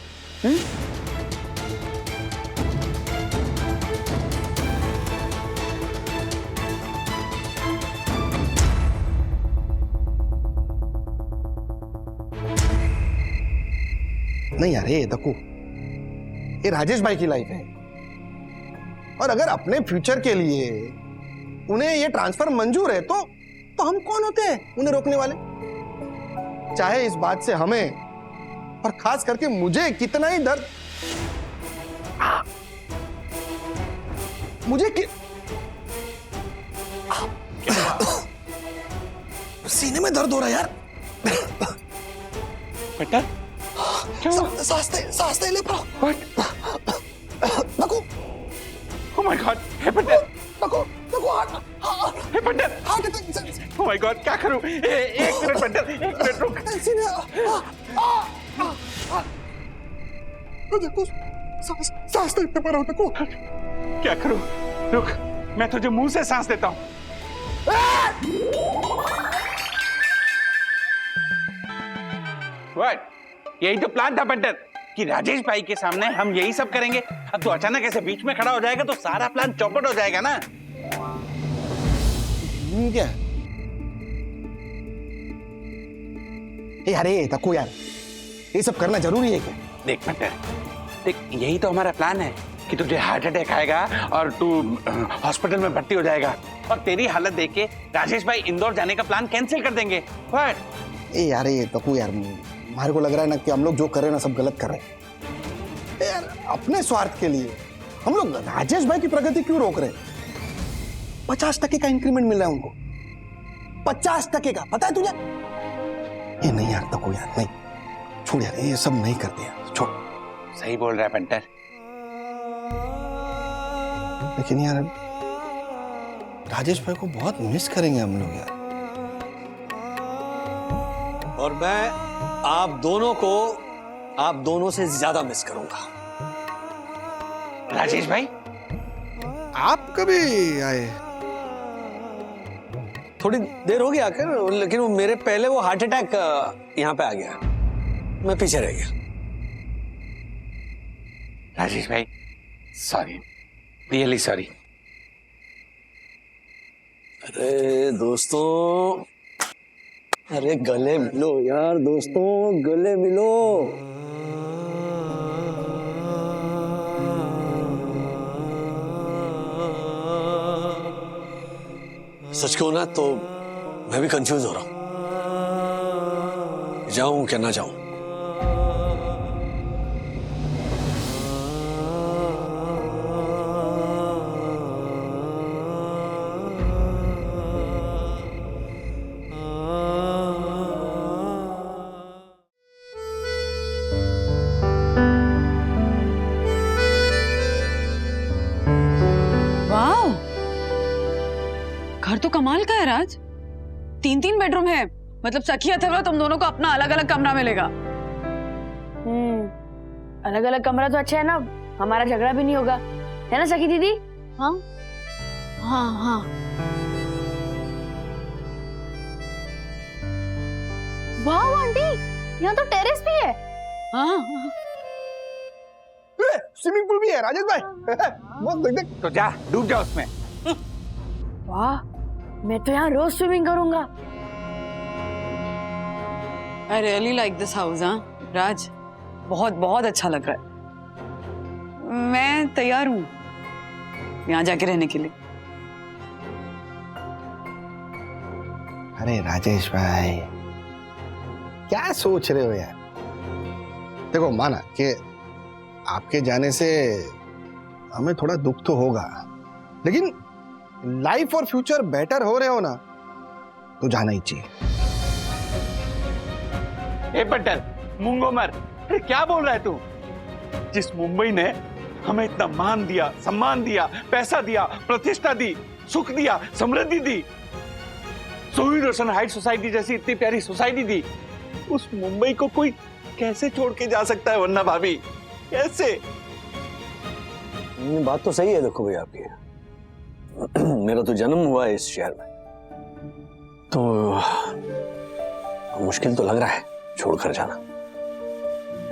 नहीं यार, ये देखो, ये राजेश भाई की लाइफ है, और अगर अपने फ्यूचर के लिए उन्हें ये ट्रांसफर मंजूर है तो हम कौन होते हैं उन्हें रोकने वाले? चाहे इस बात से हमें और खास करके मुझे कितना ही दर्द, मुझे सीने में दर्द हो रहा है यार। बेटा सांस ले ब्रो। नको। Oh my God, hepatitis. नको हेपेटाइटिस। Oh my God, क्या करूं? एक मिनट पंडित, एक मिनट रुक। देखो, सांस लेते पर देखो। क्या करूं? रुक, मैं तुझे मुंह से सांस देता हूं। व्हाट? यही तो प्लान था बंटर, कि राजेश भाई के सामने हम यही सब करेंगे। अब तो अचानक ऐसे बीच में खड़ा हो जाएगा तो सारा प्लान चौपट हो जाएगा ना। क्या? अरे तक्कू यार, ये सब करना जरूरी है क्या? देख बंटर, देख यही तो हमारा प्लान है कि तुझे हार्ट अटैक आएगा और तू हॉस्पिटल में भर्ती हो जाएगा और तेरी हालत देख के राजेश भाई इंदौर जाने का प्लान कैंसिल कर देंगे। व्हाट? यार ये तक्कू यार, हमारे को लग रहा है ना कि हम लोग जो कर रहे हैं ना सब गलत कर रहे हैं यार। अपने स्वार्थ के लिए हम लोग राजेश भाई की प्रगति क्यों रोक रहे हैं? 50% का इंक्रीमेंट मिल रहा है उनको, 50% का, पता है तुझे? ये नहीं यार तक्कू यार, नहीं, छोड़ यार, ये सब नहीं करते यार, छोड़। सही बोल रहा है बंटर। लेकिन यार राजेश भाई को बहुत मिस करेंगे हम लोग यार। और मैं आप दोनों से ज्यादा मिस करूंगा। राजेश भाई, आप कभी आए? थोड़ी देर हो गया आकर, लेकिन वो मेरे पहले वो हार्ट अटैक यहाँ पे आ गया, मैं पीछे रह गया। राजेश भाई सॉरी, रियली सॉरी। अरे दोस्तों, अरे गले मिलो यार दोस्तों, गले मिलो। सच कहूं ना तो मैं भी कंफ्यूज हो रहा हूं, जाऊं क्या ना जाऊं। घर तो कमाल का है राज, 3-3 बेडरूम है, मतलब सखी अथर्वा तुम दोनों को अपना अलग अलग कमरा मिलेगा। अलग अलग कमरा तो अच्छा है ना, हमारा झगड़ा भी नहीं होगा, है ना सखी दीदी? हाँ हाँ हाँ। वाह आंटी, यहाँ तो टेरेस भी है। हाँ स्विमिंग पूल भी है राजेश भाई। बहुत देख देख। तो जा डूब जा उसमें। वाह, मैं तो यहाँ रोज स्विमिंग करूंगा। I really like this house. हाँ राज, बहुत बहुत अच्छा लग रहा है। मैं तैयार हूँ यहाँ जाके रहने के लिए। अरे राजेश भाई, क्या सोच रहे हो यार? देखो माना कि आपके जाने से हमें थोड़ा दुख तो होगा, लेकिन लाइफ और फ्यूचर बेटर हो रहे हो ना तो जाना ही चाहिए। ए बंटर, मूंगो मर, अरे क्या बोल रहा है तू? जिस मुंबई ने हमें इतना मान दिया, सम्मान दिया, पैसा दिया, प्रतिष्ठा दी, सुख दिया, समृद्धि दी, सोही रोशन हाइट सोसाइटी जैसी इतनी प्यारी सोसाइटी दी, उस मुंबई को कोई कैसे छोड़ के जा सकता है? वरना भाभी कैसे? बात तो सही है, देखो भाई आपकी। मेरा तो जन्म हुआ है इस शहर में, तो मुश्किल तो लग रहा है छोड़कर जाना।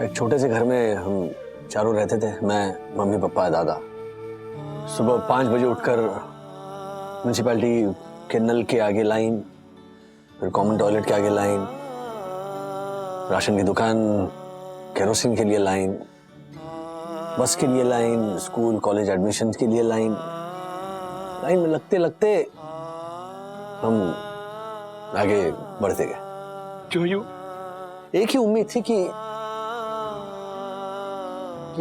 एक छोटे से घर में हम चारों रहते थे, मैं, मम्मी, पापा, दादा। सुबह 5 बजे उठकर म्युनिसिपैलिटी के नल के आगे लाइन, फिर कॉमन टॉयलेट के आगे लाइन, राशन की दुकान, केरोसिन के लिए लाइन, बस के लिए लाइन, स्कूल कॉलेज एडमिशन के लिए लाइन। लाइन में लगते लगते हम आगे बढ़ते गए। जो एक ही उम्मीद थी कि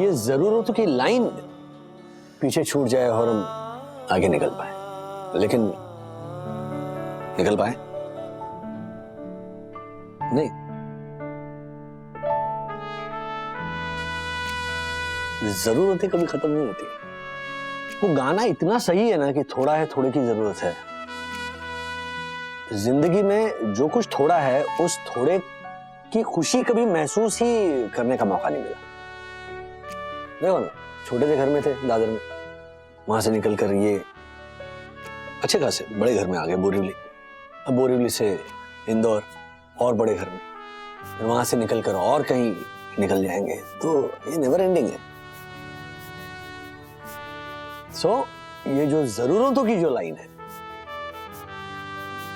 ये जरूर हो तो कि लाइन पीछे छूट जाए और हम आगे निकल पाए, लेकिन निकल पाए नहीं। जरूरतें कभी खत्म नहीं होती। वो गाना इतना सही है ना कि थोड़ा है थोड़े की जरूरत है। जिंदगी में जो कुछ थोड़ा है, उस थोड़े की खुशी कभी महसूस ही करने का मौका नहीं मिला। देखो ना, छोटे से घर में थे दादर में, वहां से निकल कर ये अच्छे खासे बड़े घर में आ गए, बोरीवली। अब बोरीवली से इंदौर और बड़े घर में, फिर वहां से निकल कर और कहीं निकल जाएंगे, तो ये नेवर एंडिंग है। सो ये जो जरूरतों की जो लाइन है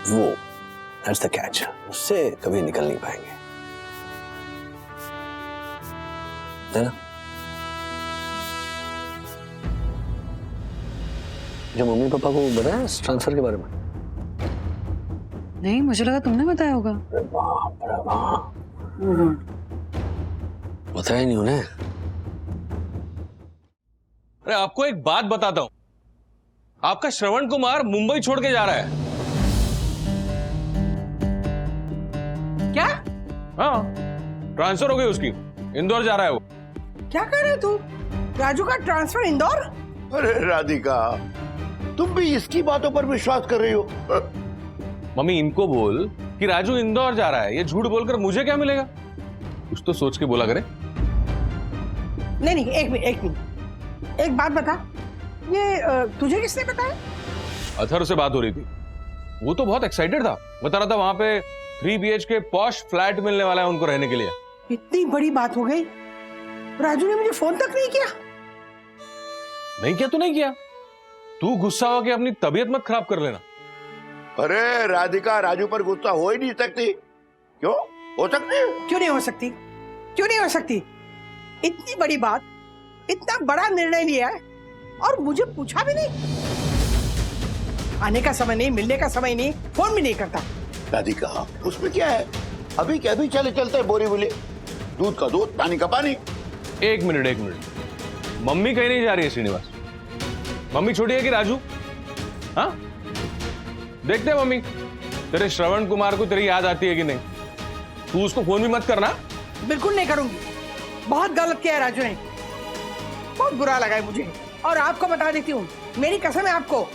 वो दैट्स द कैच, उससे कभी निकल नहीं पाएंगे, है ना? जो मम्मी पापा को बताया इस ट्रांसफर के बारे में? नहीं, मुझे लगा तुमने बताया होगा। बताया नहीं उन्हें। अरे आपको एक बात बताता हूं, आपका श्रवण कुमार मुंबई छोड़ के जा रहा है। क्या? हाँ, ट्रांसफर हो गई उसकी, इंदौर जा रहा है वो। क्या कर रहे तू? राजू का ट्रांसफर इंदौर? अरे राधिका, तुम भी इसकी बातों पर विश्वास कर रही हो? मम्मी इनको बोल कि राजू इंदौर जा रहा है, ये झूठ बोलकर मुझे क्या मिलेगा? कुछ तो सोच के बोला करे। नहीं, एक मिनट, एक बात बता, ये तुझे किसने बताया? अथर्व से बात हो रही थी, वो तो बहुत एक्साइटेड था, बता रहा था वहां पे 3 BHK पॉश फ्लैट मिलने वाला है उनको रहने के लिए। इतनी बड़ी बात हो गई, राजू ने मुझे फोन तक नहीं किया। नहीं किया तो नहीं किया, तू गुस्सा होकर अपनी तबीयत मत खराब कर लेना। अरे राधिका, राजू पर गुस्सा हो ही नहीं सकती। क्यों हो सकती? क्यों नहीं हो सकती? क्यों नहीं हो सकती? इतनी बड़ी बात, इतना बड़ा निर्णय लिया है और मुझे पूछा भी नहीं। आने का समय नहीं, मिलने का समय नहीं, फोन भी नहीं करता। राधिका, उसमें क्या है? अभी क्या भी चलते बोरी बोले, दूध का दूध, पानी का पानी। एक मिनट, मम्मी कहीं नहीं जा रही है श्रीनिवास। मम्मी छोटी है कि राजू? हाँ, देखते हैं मम्मी, तेरे श्रवण कुमार को तेरी याद आती है कि नहीं। तू उसको फोन भी मत करना। बिल्कुल नहीं करूंगी, बहुत गलत किया है राजू ने, बहुत बुरा लगा है मुझे। और आपको बता देती हूँ, मेरी कसम है आपको,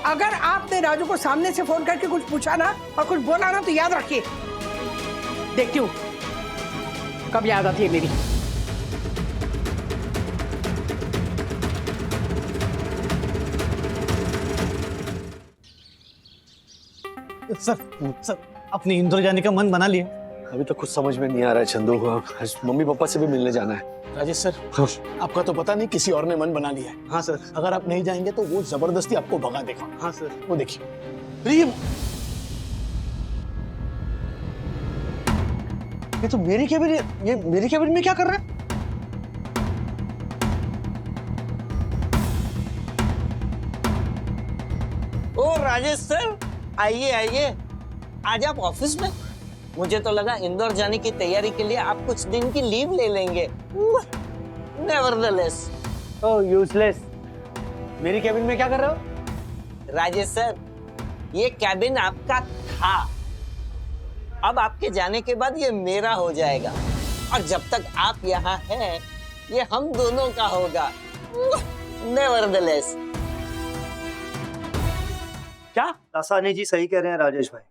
अगर आपने राजू को सामने से फोन करके कुछ पूछा ना और कुछ बोला ना, तो याद रखिए, देखती हूँ कब याद आती है मेरी। सर अपनी इंदौर जाने का मन बना लिया? अभी तो कुछ समझ में नहीं आ रहा है चंदू, मम्मी पापा से भी मिलने जाना है। राजेश सर, हाँ। आपका तो पता नहीं, किसी और ने मन बना लिया है। हाँ सर, अगर आप नहीं जाएंगे तो वो जबरदस्ती आपको भगा देगा। हाँ सर, वो देखिए। ये तो मेरी केबिन, ये मेरी केबिन में क्या कर रहा है? ओ राजेश सर, आइए आइए। आज आप ऑफिस में? मुझे तो लगा इंदौर जाने की तैयारी के लिए आप कुछ दिन की लीव ले लेंगे। नेवरदलेस। ओह यूजलेस, मेरी केबिन में क्या कर रहे हो? राजेश सर, ये कैबिन आपका था, अब आपके जाने के बाद ये मेरा हो जाएगा, और जब तक आप यहाँ हैं, ये हम दोनों का होगा। नेवरदलेस। क्या दासानी जी सही कह रहे हैं राजेश भाई,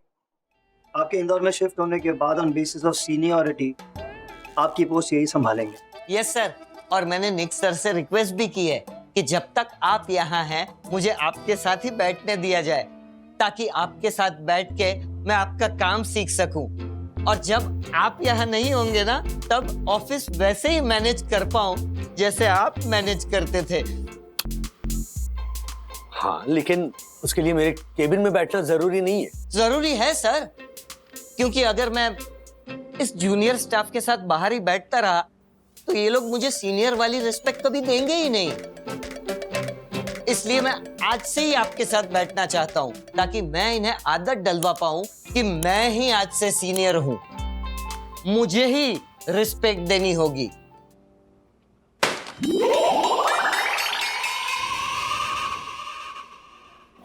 आपके इंदौर में शिफ्ट होने के बाद ऑन बेसिस ऑफ सीनियरिटी आपकी पोस्ट यही संभालेंगे। यस सर, और मैंने निक सर से रिक्वेस्ट भी की है कि जब तक आप यहाँ हैं मुझे आपके साथ ही बैठने दिया जाए, ताकि आपके साथ बैठ के मैं आपका काम सीख सकूं, और जब आप यहाँ नहीं होंगे ना, तब ऑफिस वैसे ही मैनेज कर पाऊं जैसे आप मैनेज करते थे। हाँ, लेकिन उसके लिए मेरे केबिन में बैठना जरूरी नहीं है। जरूरी है सर, क्योंकि अगर मैं इस जूनियर स्टाफ के साथ बाहर ही बैठता रहा तो ये लोग मुझे सीनियर वाली रिस्पेक्ट कभी देंगे ही नहीं। इसलिए मैं आज से ही आपके साथ बैठना चाहता हूं, ताकि मैं इन्हें आदत डलवा पाऊं कि मैं ही आज से सीनियर हूं, मुझे ही रिस्पेक्ट देनी होगी।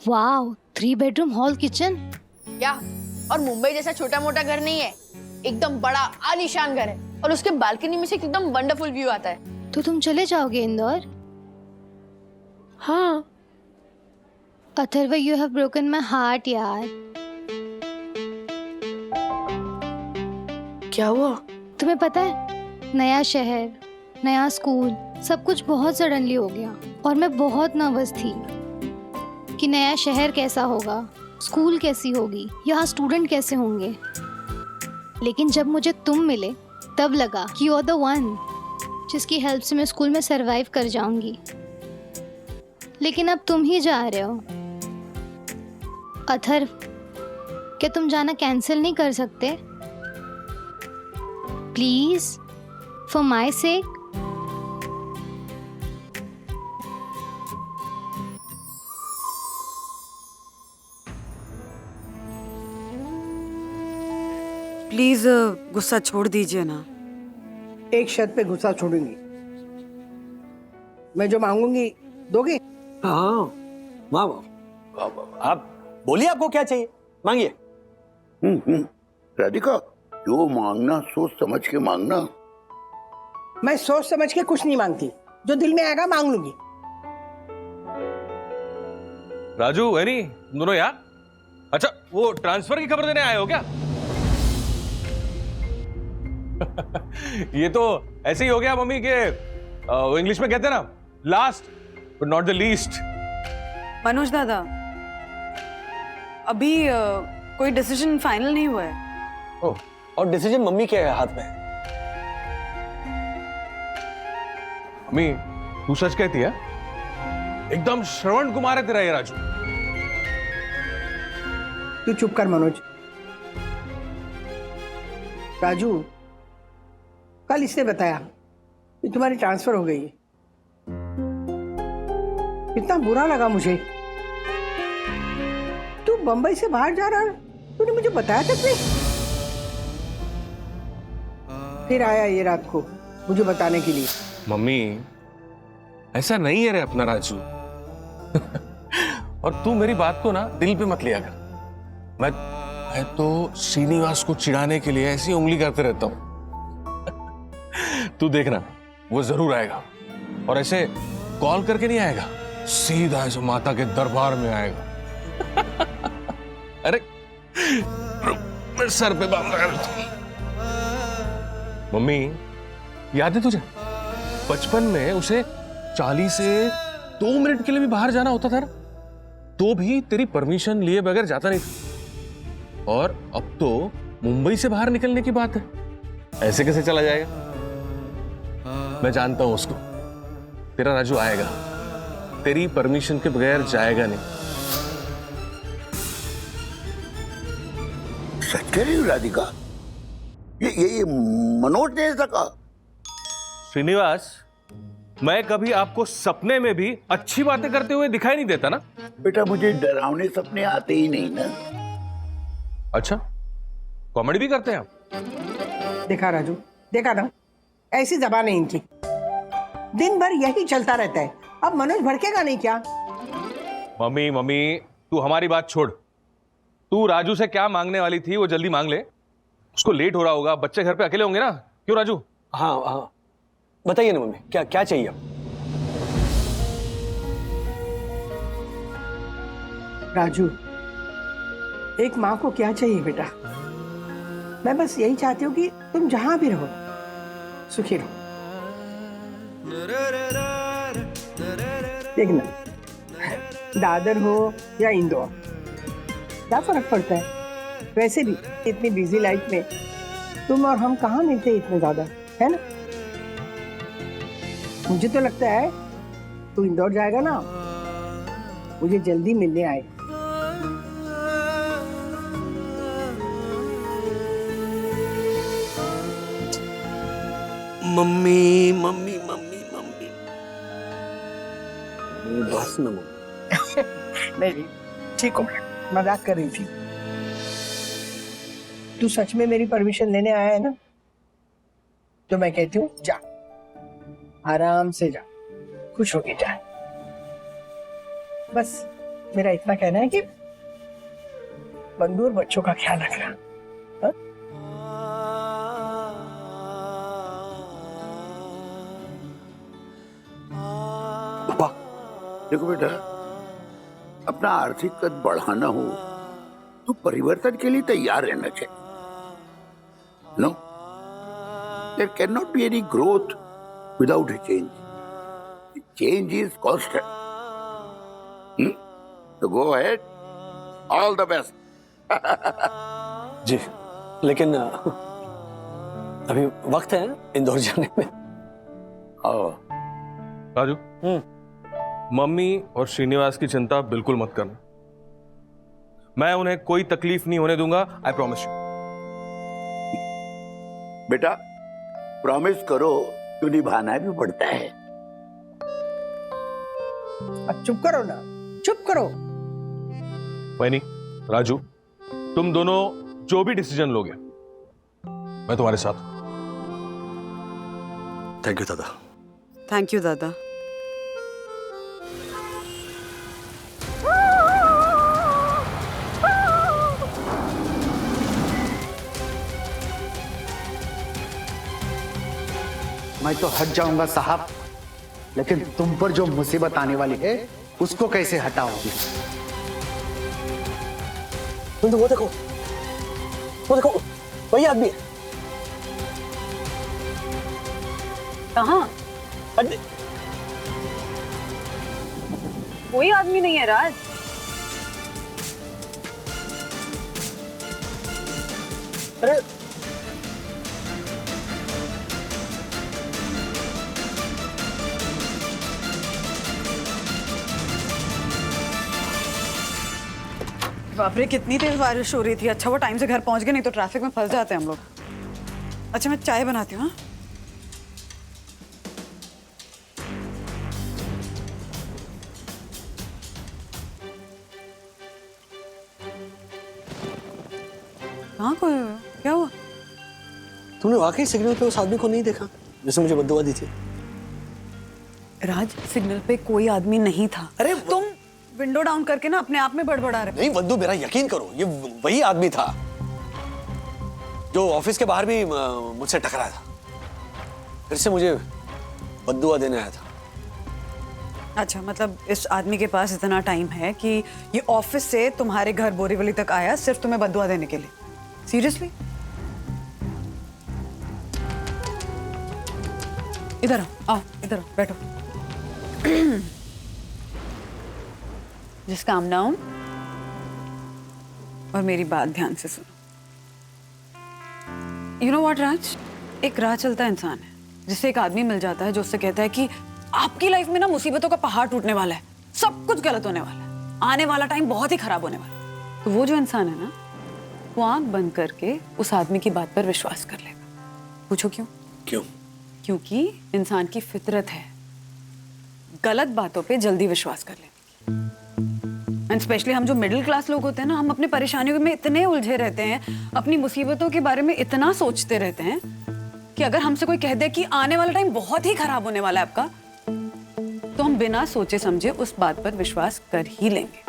Wow, 3 bedroom hall kitchen. क्या? और मुंबई जैसा छोटा मोटा घर नहीं है, एकदम बड़ा आलीशान घर है, और उसके बालकनी में से एकदम वंडरफुल व्यू आता है। तो तुम चले जाओगे इंदौर? हाँ। Atharva, you have broken my heart यार। क्या हुआ? तुम्हें पता है, नया शहर, नया स्कूल, सब कुछ बहुत सडनली हो गया, और मैं बहुत नर्वस थी कि नया शहर कैसा होगा, स्कूल कैसी होगी, यहाँ स्टूडेंट कैसे होंगे। लेकिन जब मुझे तुम मिले तब लगा कि यू आर द वन जिसकी हेल्प से मैं स्कूल में सरवाइव कर जाऊंगी। लेकिन अब तुम ही जा रहे हो। अथर्व, क्या तुम जाना कैंसिल नहीं कर सकते? Please, for my sake. Please गुस्सा छोड़ दीजिए ना। एक शर्त पे गुस्सा छोड़ूंगी, मैं जो मांगूंगी दोगे? हाँ, आप बोलिए, आपको क्या चाहिए, मांगिए। राधिका, जो मांगना सोच समझ के मांगना। मैं सोच समझ के कुछ नहीं मांगती, जो दिल में आएगा मांग लूंगी। राजू, एनी, दोनों यार? अच्छा, वो ट्रांसफर की खबर देने आए हो क्या? ये तो ऐसे ही हो गया मम्मी के, वो इंग्लिश में कहते हैं ना, last but not the least. Manoj दादा, अभी कोई डिसीजन फाइनल नहीं हुआ है। ओह, और डिसीजन मम्मी के हाथ में है। मम्मी, तू सच कहती है? एकदम श्रवण कुमार है तेरा ये राजू। तू चुप कर मनोज। राजू, कल इसने बताया कि तुम्हारी ट्रांसफर हो गई है। इतना बुरा लगा मुझे। तू बंबई से बाहर जा रहा है, तूने मुझे बताया तक नहीं। फिर आया ये रात को मुझे बताने के लिए। मम्मी, ऐसा नहीं है रे अपना राजू। और तू मेरी बात को ना दिल पे मत लिया कर। मैं तो श्रीनिवास को चिढ़ाने के लिए ऐसी उंगली करते रहता हूं। तू देखना, वो जरूर आएगा, और ऐसे कॉल करके नहीं आएगा, सीधा ऐसे माता के दरबार में आएगा। अरे मेरे सर पे बांध लगा। मम्मी, याद है तुझे बचपन में उसे चाली से 2 मिनट के लिए भी बाहर जाना होता था ना, तो भी तेरी परमिशन लिए बगैर जाता नहीं था। और अब तो मुंबई से बाहर निकलने की बात है, ऐसे कैसे चला जाएगा? मैं जानता हूं उसको। तेरा राजू आएगा, तेरी परमिशन के बगैर जाएगा नहीं। सच कह रही हूँ राधिका? ये मनोज ने ऐसा कहा? श्रीनिवास, मैं कभी आपको सपने में भी अच्छी बातें करते हुए दिखाई नहीं देता ना? बेटा, मुझे डरावने सपने आते ही नहीं ना। अच्छा, कॉमेडी भी करते हैं आप? देखा राजू, देखा ना, ऐसी जबान है इनकी, दिन भर यही चलता रहता है। अब मनोज भड़केगा नहीं क्या? मम्मी मम्मी, तू हमारी बात छोड़। तू राजू से क्या मांगने वाली थी वो जल्दी मांग ले, उसको लेट हो रहा होगा, बच्चे घर पे अकेले होंगे ना। क्यों राजू? हाँ हाँ, बताइए ना मम्मी, क्या क्या चाहिए अब? राजू, एक माँ को क्या चाहिए बेटा? मैं बस यही चाहती हूँ कि तुम जहां भी रहो सुखी रहो। देखना, दादर हो या इंदौर, क्या फर्क पड़ता है? वैसे भी इतनी बिजी लाइफ में तुम और हम कहाँ मिलते इतने ज्यादा, है ना? मुझे तो लगता है तू इंदौर जाएगा ना, मुझे जल्दी मिलने आएगा। मम्मी मम्मी मम्मी मम्मी, बस ना मम्मी। नहीं, ठीक हो, मजाक कर रही थी। तू सच में मेरी परमिशन लेने आया है ना, तो मैं कहती हूँ जा, आराम से जा, खुश होके जा। बस मेरा इतना कहना है कि बंधु और बच्चों का ख्याल रखना। हाँ? देखो बेटा, अपना आर्थिक कद बढ़ाना हो तो परिवर्तन के लिए तैयार रहना चाहिए। No, there can not be any growth without a change. Change is constant. तो go ahead, all the best. जी, लेकिन अभी वक्त है इंदौर जाने में। राजू, मम्मी और श्रीनिवास की चिंता बिल्कुल मत करना। मैं उन्हें कोई तकलीफ नहीं होने दूंगा, आई प्रॉमिस यू। बेटा प्रॉमिस करो तो निभाना भी पड़ता है। अब चुप करो ना, चुप करो। वैनी, राजू, तुम दोनों जो भी डिसीजन लोगे मैं तुम्हारे साथ। थैंक यू दादा। थैंक यू दादा। मैं तो हट जाऊंगा साहब, लेकिन तुम पर जो मुसीबत आने वाली है उसको कैसे हटाओगे? तुम तो वो देखो वही आदमी है। कहाँ? कोई आदमी नहीं है राज। अरे बाप रे, कितनी तेज बारिश हो रही थी। अच्छा वो टाइम से घर पहुंच गए, नहीं तो ट्रैफिक में फंस जाते हैं हम लोग। अच्छा मैं चाय बनाती हूँ। हाँ कोई क्या हुआ? तुमने वाकई सिग्नल पे उस आदमी को नहीं देखा जिसने मुझे बद्दुआ दी थी? राज सिग्नल पे कोई आदमी नहीं था। अरे तुम विंडो डाउन करके ना अपने आप में बड़बड़ा रहे। नहीं बद्दू, मेरा यकीन करो, ये वही आदमी था जो ऑफिस के बाहर भी मुझसे टकराया था, फिर से मुझे बद्दुआ देने आया था। अच्छा मतलब इस आदमी के पास इतना टाइम है कि ये ऑफिस से तुम्हारे घर बोरीवली तक आया सिर्फ तुम्हें बद्दुआ देने के लिए? सीरियसली? इधर आओ, इधर आओ, बैठो। जिस काम डाउन और मेरी बात ध्यान से सुनो। यू नो व्हाट राज, एक राह चलता इंसान है जिससे एक आदमी मिल जाता है जो उससे कहता है कि आपकी लाइफ में ना मुसीबतों का पहाड़ टूटने वाला है, सब कुछ गलत होने वाला है, आने वाला टाइम बहुत ही खराब होने वाला है। तो वो जो इंसान है ना, वो आंख बंद करके उस आदमी की बात पर विश्वास कर लेगा। पूछो क्यों? क्यों? क्योंकि इंसान की फितरत है गलत बातों पे जल्दी विश्वास कर लेने की। एंड स्पेशली हम जो मिडिल क्लास लोग होते हैं ना, हम अपनी परेशानियों में इतने उलझे रहते हैं, अपनी मुसीबतों के बारे में इतना सोचते रहते हैं कि अगर हमसे कोई कह दे कि आने वाला टाइम बहुत ही खराब होने वाला है आपका, तो हम बिना सोचे समझे उस बात पर विश्वास कर ही लेंगे।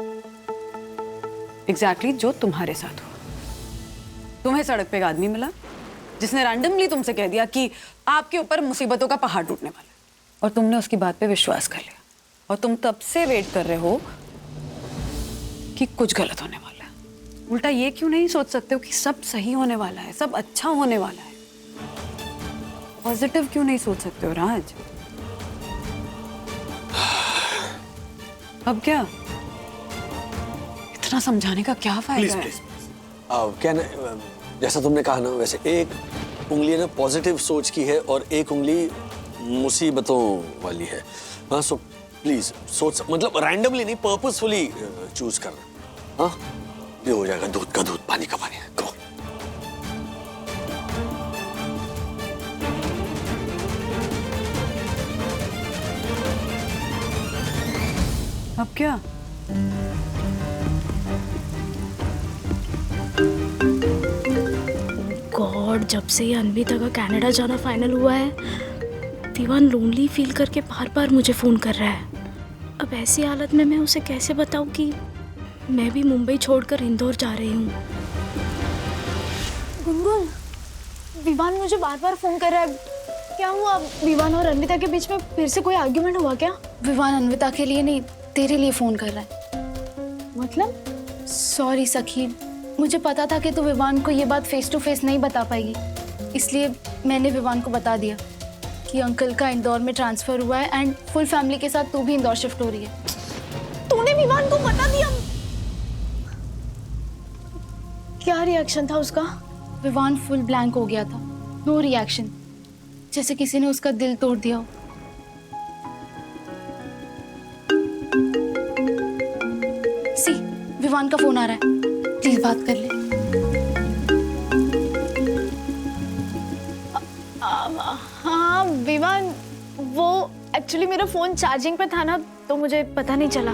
एग्जैक्टली जो तुम्हारे साथ हुआ। तुम्हें सड़क पे एक आदमी मिला जिसने रैंडमली तुमसे कह दिया कि आपके ऊपर मुसीबतों का पहाड़ टूटने वाला है, और तुमने उसकी बात पे विश्वास कर लिया, और तुम तब से वेट कर रहे हो कि कुछ गलत होने वाला है। उल्टा ये क्यों नहीं सोच सकते हो कि सब सही होने वाला है, सब अच्छा होने वाला है? पॉजिटिव क्यों नहीं सोच सकते हो राज? अब क्या इतना समझाने का क्या फायदा है? क्या ना, जैसा तुमने कहा ना, वैसे एक उंगली ना पॉजिटिव सोच की है और एक उंगली मुसीबतों वाली है। हाँ, सो प्लीज सोच, मतलब रैंडमली नहीं, पर्पसफुली चूज करना। हाँ, ये हो जाएगा। दूध का दूध, पानी का पानी। Come on. अब क्या? गॉड, जब से ये अन्विता का कनाडा जाना फाइनल हुआ है, विवान लोनली फील करके बार बार मुझे फ़ोन कर रहा है। अब ऐसी हालत में मैं उसे कैसे बताऊं कि मैं भी मुंबई छोड़कर इंदौर जा रही हूँ। गुनगुन, विवान मुझे बार बार फोन कर रहा है। क्या हुआ? विवान और अन्विता के बीच में फिर से कोई आर्ग्यूमेंट हुआ क्या? विवान अन्विता के लिए नहीं, तेरे लिए फोन कर रहा है। मतलब? सॉरी सखी, मुझे पता था कि तू विवान को ये बात फेस टू फेस नहीं बता पाएगी, इसलिए मैंने विवान को बता दिया कि अंकल का इंदौर में ट्रांसफर हुआ है एंड फुल फैमिली के साथ तू भी इंदौर शिफ्ट हो रही है। तूने विवान को बता दिया? क्या रिएक्शन था उसका? विवान फुल ब्लैंक हो गया था। नो रिएक्शन, जैसे किसी ने उसका दिल तोड़ दिया हो। सी, विवान का फोन आ रहा है, प्लीज बात कर ले। हाँ विवान, वो एक्चुअली मेरा फोन चार्जिंग पे था ना, तो मुझे पता नहीं चला।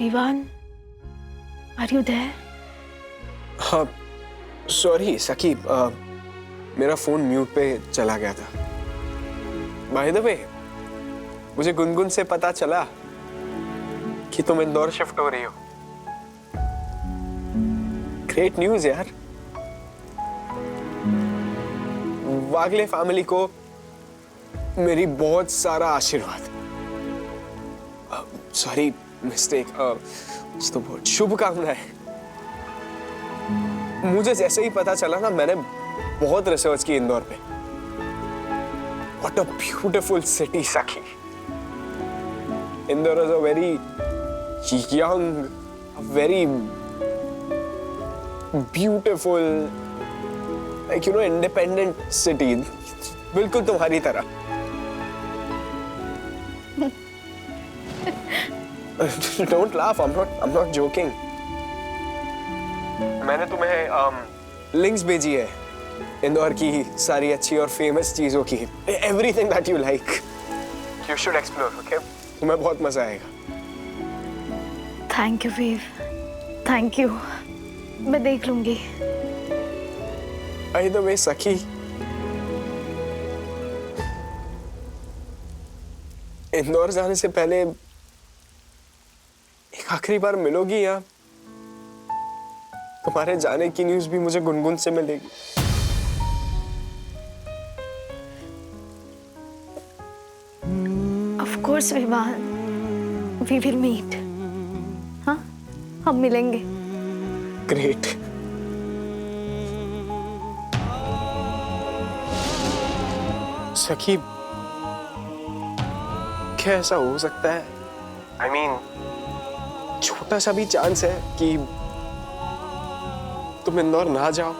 Vivan, are you there? हाँ सॉरी सखी, मेरा फोन म्यूट पे चला गया था। बाय द वे, मुझे गुनगुन से पता चला कि तुम इंदौर शिफ्ट हो रही हो। ग्रेट न्यूज यार। वागले फैमिली को मेरी बहुत सारा आशीर्वाद। सॉरी मिस्टेक, तो बहुत शुभकामनाएं। मुझे जैसे ही पता चला ना, मैंने बहुत रिसर्च की इंदौर पे। What a beautiful city, Sakhi. Indore is a very young, a very beautiful, like you know, independent city. बिल्कुल तुम्हारी तरह। Don't laugh. I'm not joking. मैंने तुम्हें लिंक्स भेजी है इंदौर की सारी अच्छी और फेमस चीजों की। Everything that you like. You should explore, okay? तुम्हें बहुत मजा आएगा। Thank you Viv, thank you. मैं देख लूंगी। By the way, सखी, इंदौर जाने से पहले एक आखिरी बार मिलोगी या तुम्हारे जाने की न्यूज़ भी मुझे गुनगुन से मिलेगी? Of course Vivan, we will meet. हाँ, हम मिलेंगे। ग्रेट। सखी, क्या ऐसा हो सकता है? I mean, छोटा सा भी चांस है कि तुम इंदौर ना जाओ?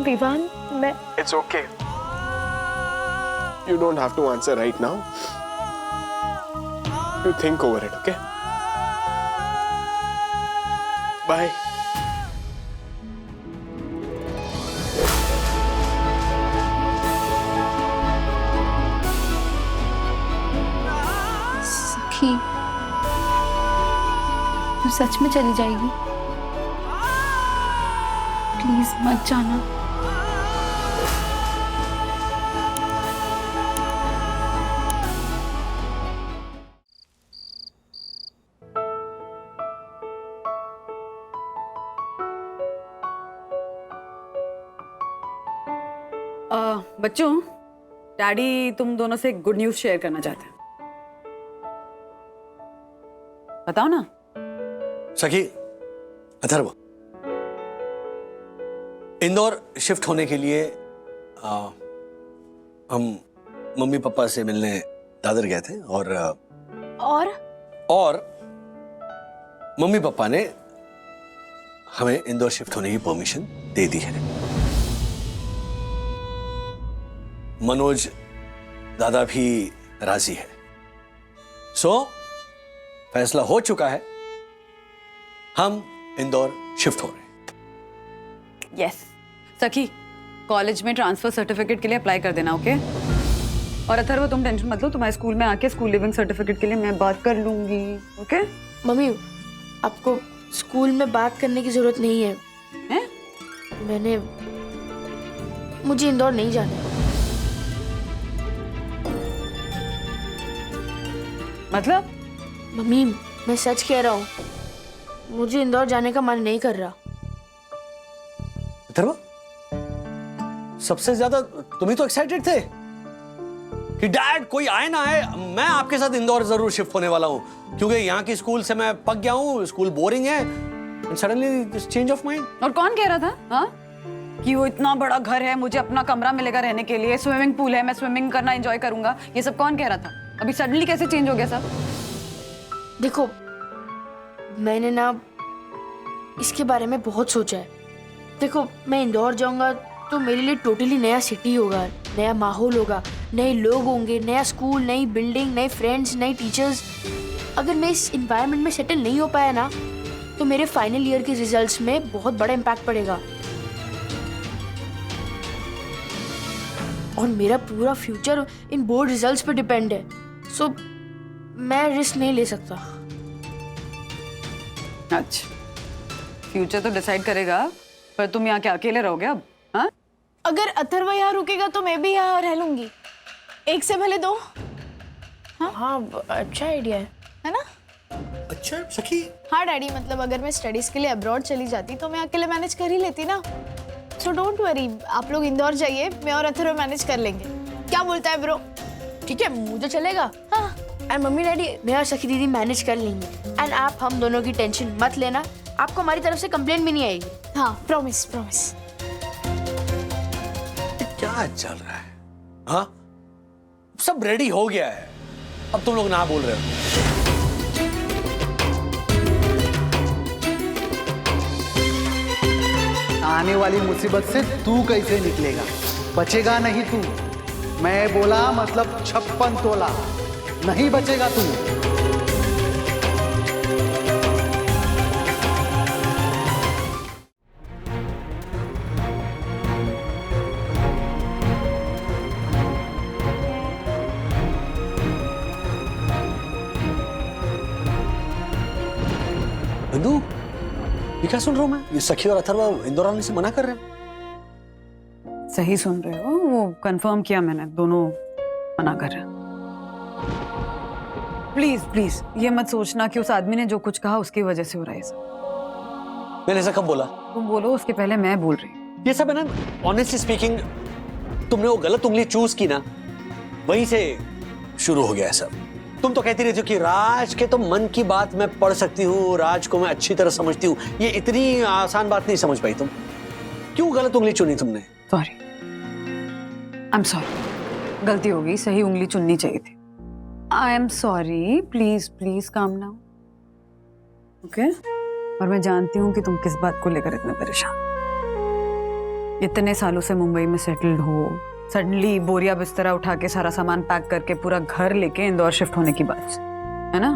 विवान, मैं It's okay. You don't have to answer right now. You think over it, okay? Bye. सखी, तू सच में चली जाएगी? प्लीज मत जाना। बच्चों, डैडी तुम दोनों से एक गुड न्यूज शेयर करना चाहते हैं। बताओ ना। सखी, अथर्व, इंदौर शिफ्ट होने के लिए हम मम्मी पापा से मिलने दादर गए थे और मम्मी पापा ने हमें इंदौर शिफ्ट होने की परमिशन दे दी है। मनोज दादा भी राजी है। सो फैसला हो चुका है, हम इंदौर शिफ्ट हो रहे हैं। यस सखी, कॉलेज में ट्रांसफर सर्टिफिकेट के लिए अप्लाई कर देना, ओके? और अथर्व, तुम टेंशन मत लो, तुम्हारे स्कूल में आके स्कूल लिविंग सर्टिफिकेट के लिए मैं बात कर लूंगी, ओके? मम्मी, आपको स्कूल में बात करने की जरूरत नहीं है। हैं? मुझे इंदौर नहीं जाना। मतलब? मम्मी, मैं सच कह रहा हूँ, मुझे इंदौर जाने का मन नहीं कर रहा। अथर्व, सबसे ज्यादा तुम ही तो एक्साइटेड थे कि डैड कोई आए ना आए, मैं आपके साथ इंदौर जरूर शिफ्ट होने वाला हूँ, क्योंकि यहाँ की स्कूल से मैं पक गया हूँ, स्कूल बोरिंग है। And suddenly this change of mind. और कौन कह रहा था हाँ कि वो इतना बड़ा घर है, मुझे अपना कमरा मिलेगा रहने के लिए, स्विमिंग पूल है, मैं स्विमिंग करना एंजॉय करूंगा, ये सब कौन कह रहा था? अभी सडनली कैसे चेंज हो गया सब? देखो, मैंने ना इसके बारे में बहुत सोचा है। देखो, मैं इंदौर जाऊंगा तो मेरे लिए टोटली नया सिटी होगा, नया माहौल होगा, नए लोग होंगे, नया स्कूल, नई बिल्डिंग, नए फ्रेंड्स, नए टीचर्स। अगर मैं इस एनवायरनमेंट में सेटल नहीं हो पाया ना, तो मेरे फाइनल ईयर के रिजल्ट्स में बहुत बड़ा इम्पैक्ट पड़ेगा और मेरा पूरा फ्यूचर इन बोर्ड रिजल्ट्स पे डिपेंड है। सो मैं रिस्क नहीं ले सकता। अच्छा, फ्यूचर तो डिसाइड करेगा, पर तुम यहाँ क्या अकेले रहोगे अब? हाँ, अगर अथर्व यहाँ रुकेगा तो मैं भी यहाँ रह लूंगी, एक से भले दो। हाँ, अच्छा आइडिया है ना? अच्छा सखी। हाँ डैडी, मतलब अगर मैं स्टडीज के लिए अब्रॉड चली जाती तो मैं अकेले मैनेज कर ही लेती ना। सो डोंट वरी, आप लोग इंदौर जाइए, मैं और अथर्व मैनेज कर लेंगे। क्या बोलता है ब्रो? ठीक है, मुझे चलेगा। हाँ, एंड मम्मी डैडी, मैं और सखी दीदी मैनेज कर लेंगे। एंड आप हम दोनों की टेंशन मत लेना, आपको हमारी तरफ से कंप्लेंट भी नहीं आएगी। हाँ, प्रॉमिस प्रॉमिस। क्या चल रहा है? हाँ, सब रेडी हो गया है, अब तुम लोग ना बोल रहे हो। आने वाली मुसीबत से तू कैसे निकलेगा? बचेगा नहीं तू। मैं बोला मतलब 56 तोला, नहीं बचेगा तू। बंधु, ये क्या सुन रहा हूँ मैं? ये सखी और अथर्व इंदौर आने से मना कर रहे हैं। सही सुन रहे हो, वो कंफर्म किया मैंने, दोनों मना कर रहे हैं। प्लीज प्लीज ये मत सोचना कि उस आदमी ने जो कुछ कहा उसकी वजह से हो रहा है सब। मैंने ऐसा कब बोला? तुम बोलो उसके पहले मैं बोल रही हूँ। ये सब है ना, ऑनेस्टली स्पीकिंग, तुमने वो गलत उंगली चूज की ना, वहीं से शुरू हो गया है सब। तुम तो कहती रहती हो कि राज के तो मन की बात मैं पढ़ सकती हूँ, राज को मैं अच्छी तरह समझती हूँ। ये इतनी आसान बात नहीं समझ पाई तुम। क्यों गलत उंगली चुनी तुमने? सॉरी, आई एम सॉरी, गलती हो गई, सही उंगली चुननी चाहिए थी। I am sorry, please please काम नाउ, ओके? और मैं जानती हूँ कि तुम किस बात को लेकर इतने परेशान। इतने सालों से मुंबई में सेटल्ड हो, सडनली बोरिया बिस्तरा उठा के सारा सामान पैक करके पूरा घर लेके इंदौर शिफ्ट होने की बात है ना?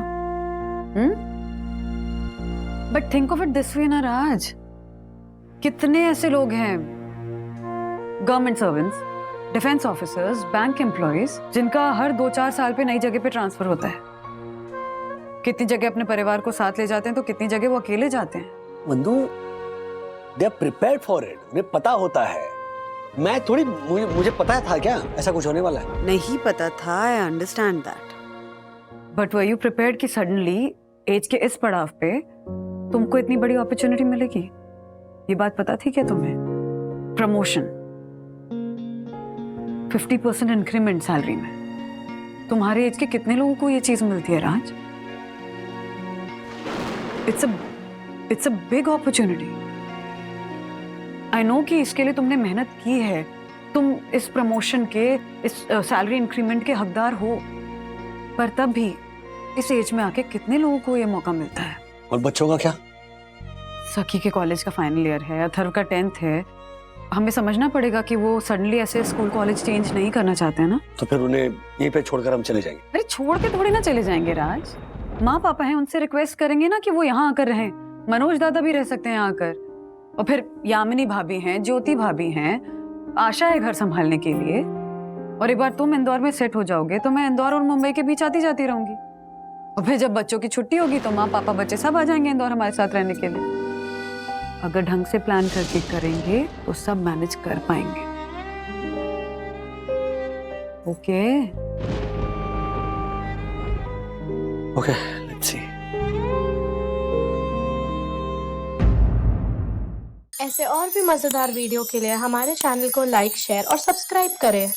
But think of it this way ना राज, कितने ऐसे लोग हैं, government servants, defence officers, bank employees, जिनका हर 2-4 साल पे नई जगह पे ट्रांसफर होता है। कितनी जगह अपने परिवार को साथ ले जाते हैं तो कितनी जगह वो अकेले जाते हैं। बंधु, they are prepared for it, उन्हें पता होता है। मैं थोड़ी, मुझे पता था क्या ऐसा कुछ होने वाला है? नहीं पता था, I understand that, but were you prepared कि सडनली एज के इस पड़ाव पे तुमको इतनी बड़ी अपॉर्चुनिटी मिलेगी? ये बात पता थी क्या तुम्हें? प्रमोशन, 50% इंक्रीमेंट सैलरी में। तुम्हारे एज के कितने लोगों को ये चीज मिलती है Raj? It's a big opportunity. I know कि इसके लिए तुमने मेहनत की है, तुम इस प्रमोशन के, इस सैलरी इंक्रीमेंट के हकदार हो, पर तब भी इस एज में आके कितने लोगों को ये मौका मिलता है? और बच्चों का क्या? सखी के कॉलेज का फाइनल ईयर है, अथर्व का 10th है। हमें समझना पड़ेगा कि वो सडनली ऐसे स्कूल कॉलेज चेंज नहीं करना चाहते हैं ना। तो फिर उन्हें यहीं पे छोड़कर हम चले जाएंगे? अरे छोड़ के थोड़ी ना चले जाएंगे राज, माँ पापा हैं, उनसे रिक्वेस्ट करेंगे ना कि वो यहाँ आकर रहें। मनोज दादा भी रह सकते हैं यहाँ आकर, और फिर यामिनी भाभी हैं, ज्योति भाभी हैं, आशा है घर संभालने के लिए। और एक बार तुम इंदौर में सेट हो जाओगे तो मैं इंदौर और मुंबई के बीच आती जाती रहूंगी। और फिर जब बच्चों की छुट्टी होगी तो माँ पापा बच्चे सब आ जाएंगे इंदौर हमारे साथ रहने के लिए। अगर ढंग से प्लान करके करेंगे तो सब मैनेज कर पाएंगे। Okay okay, let's see. ऐसे और भी मज़ेदार वीडियो के लिए हमारे चैनल को लाइक, शेयर और सब्सक्राइब करें।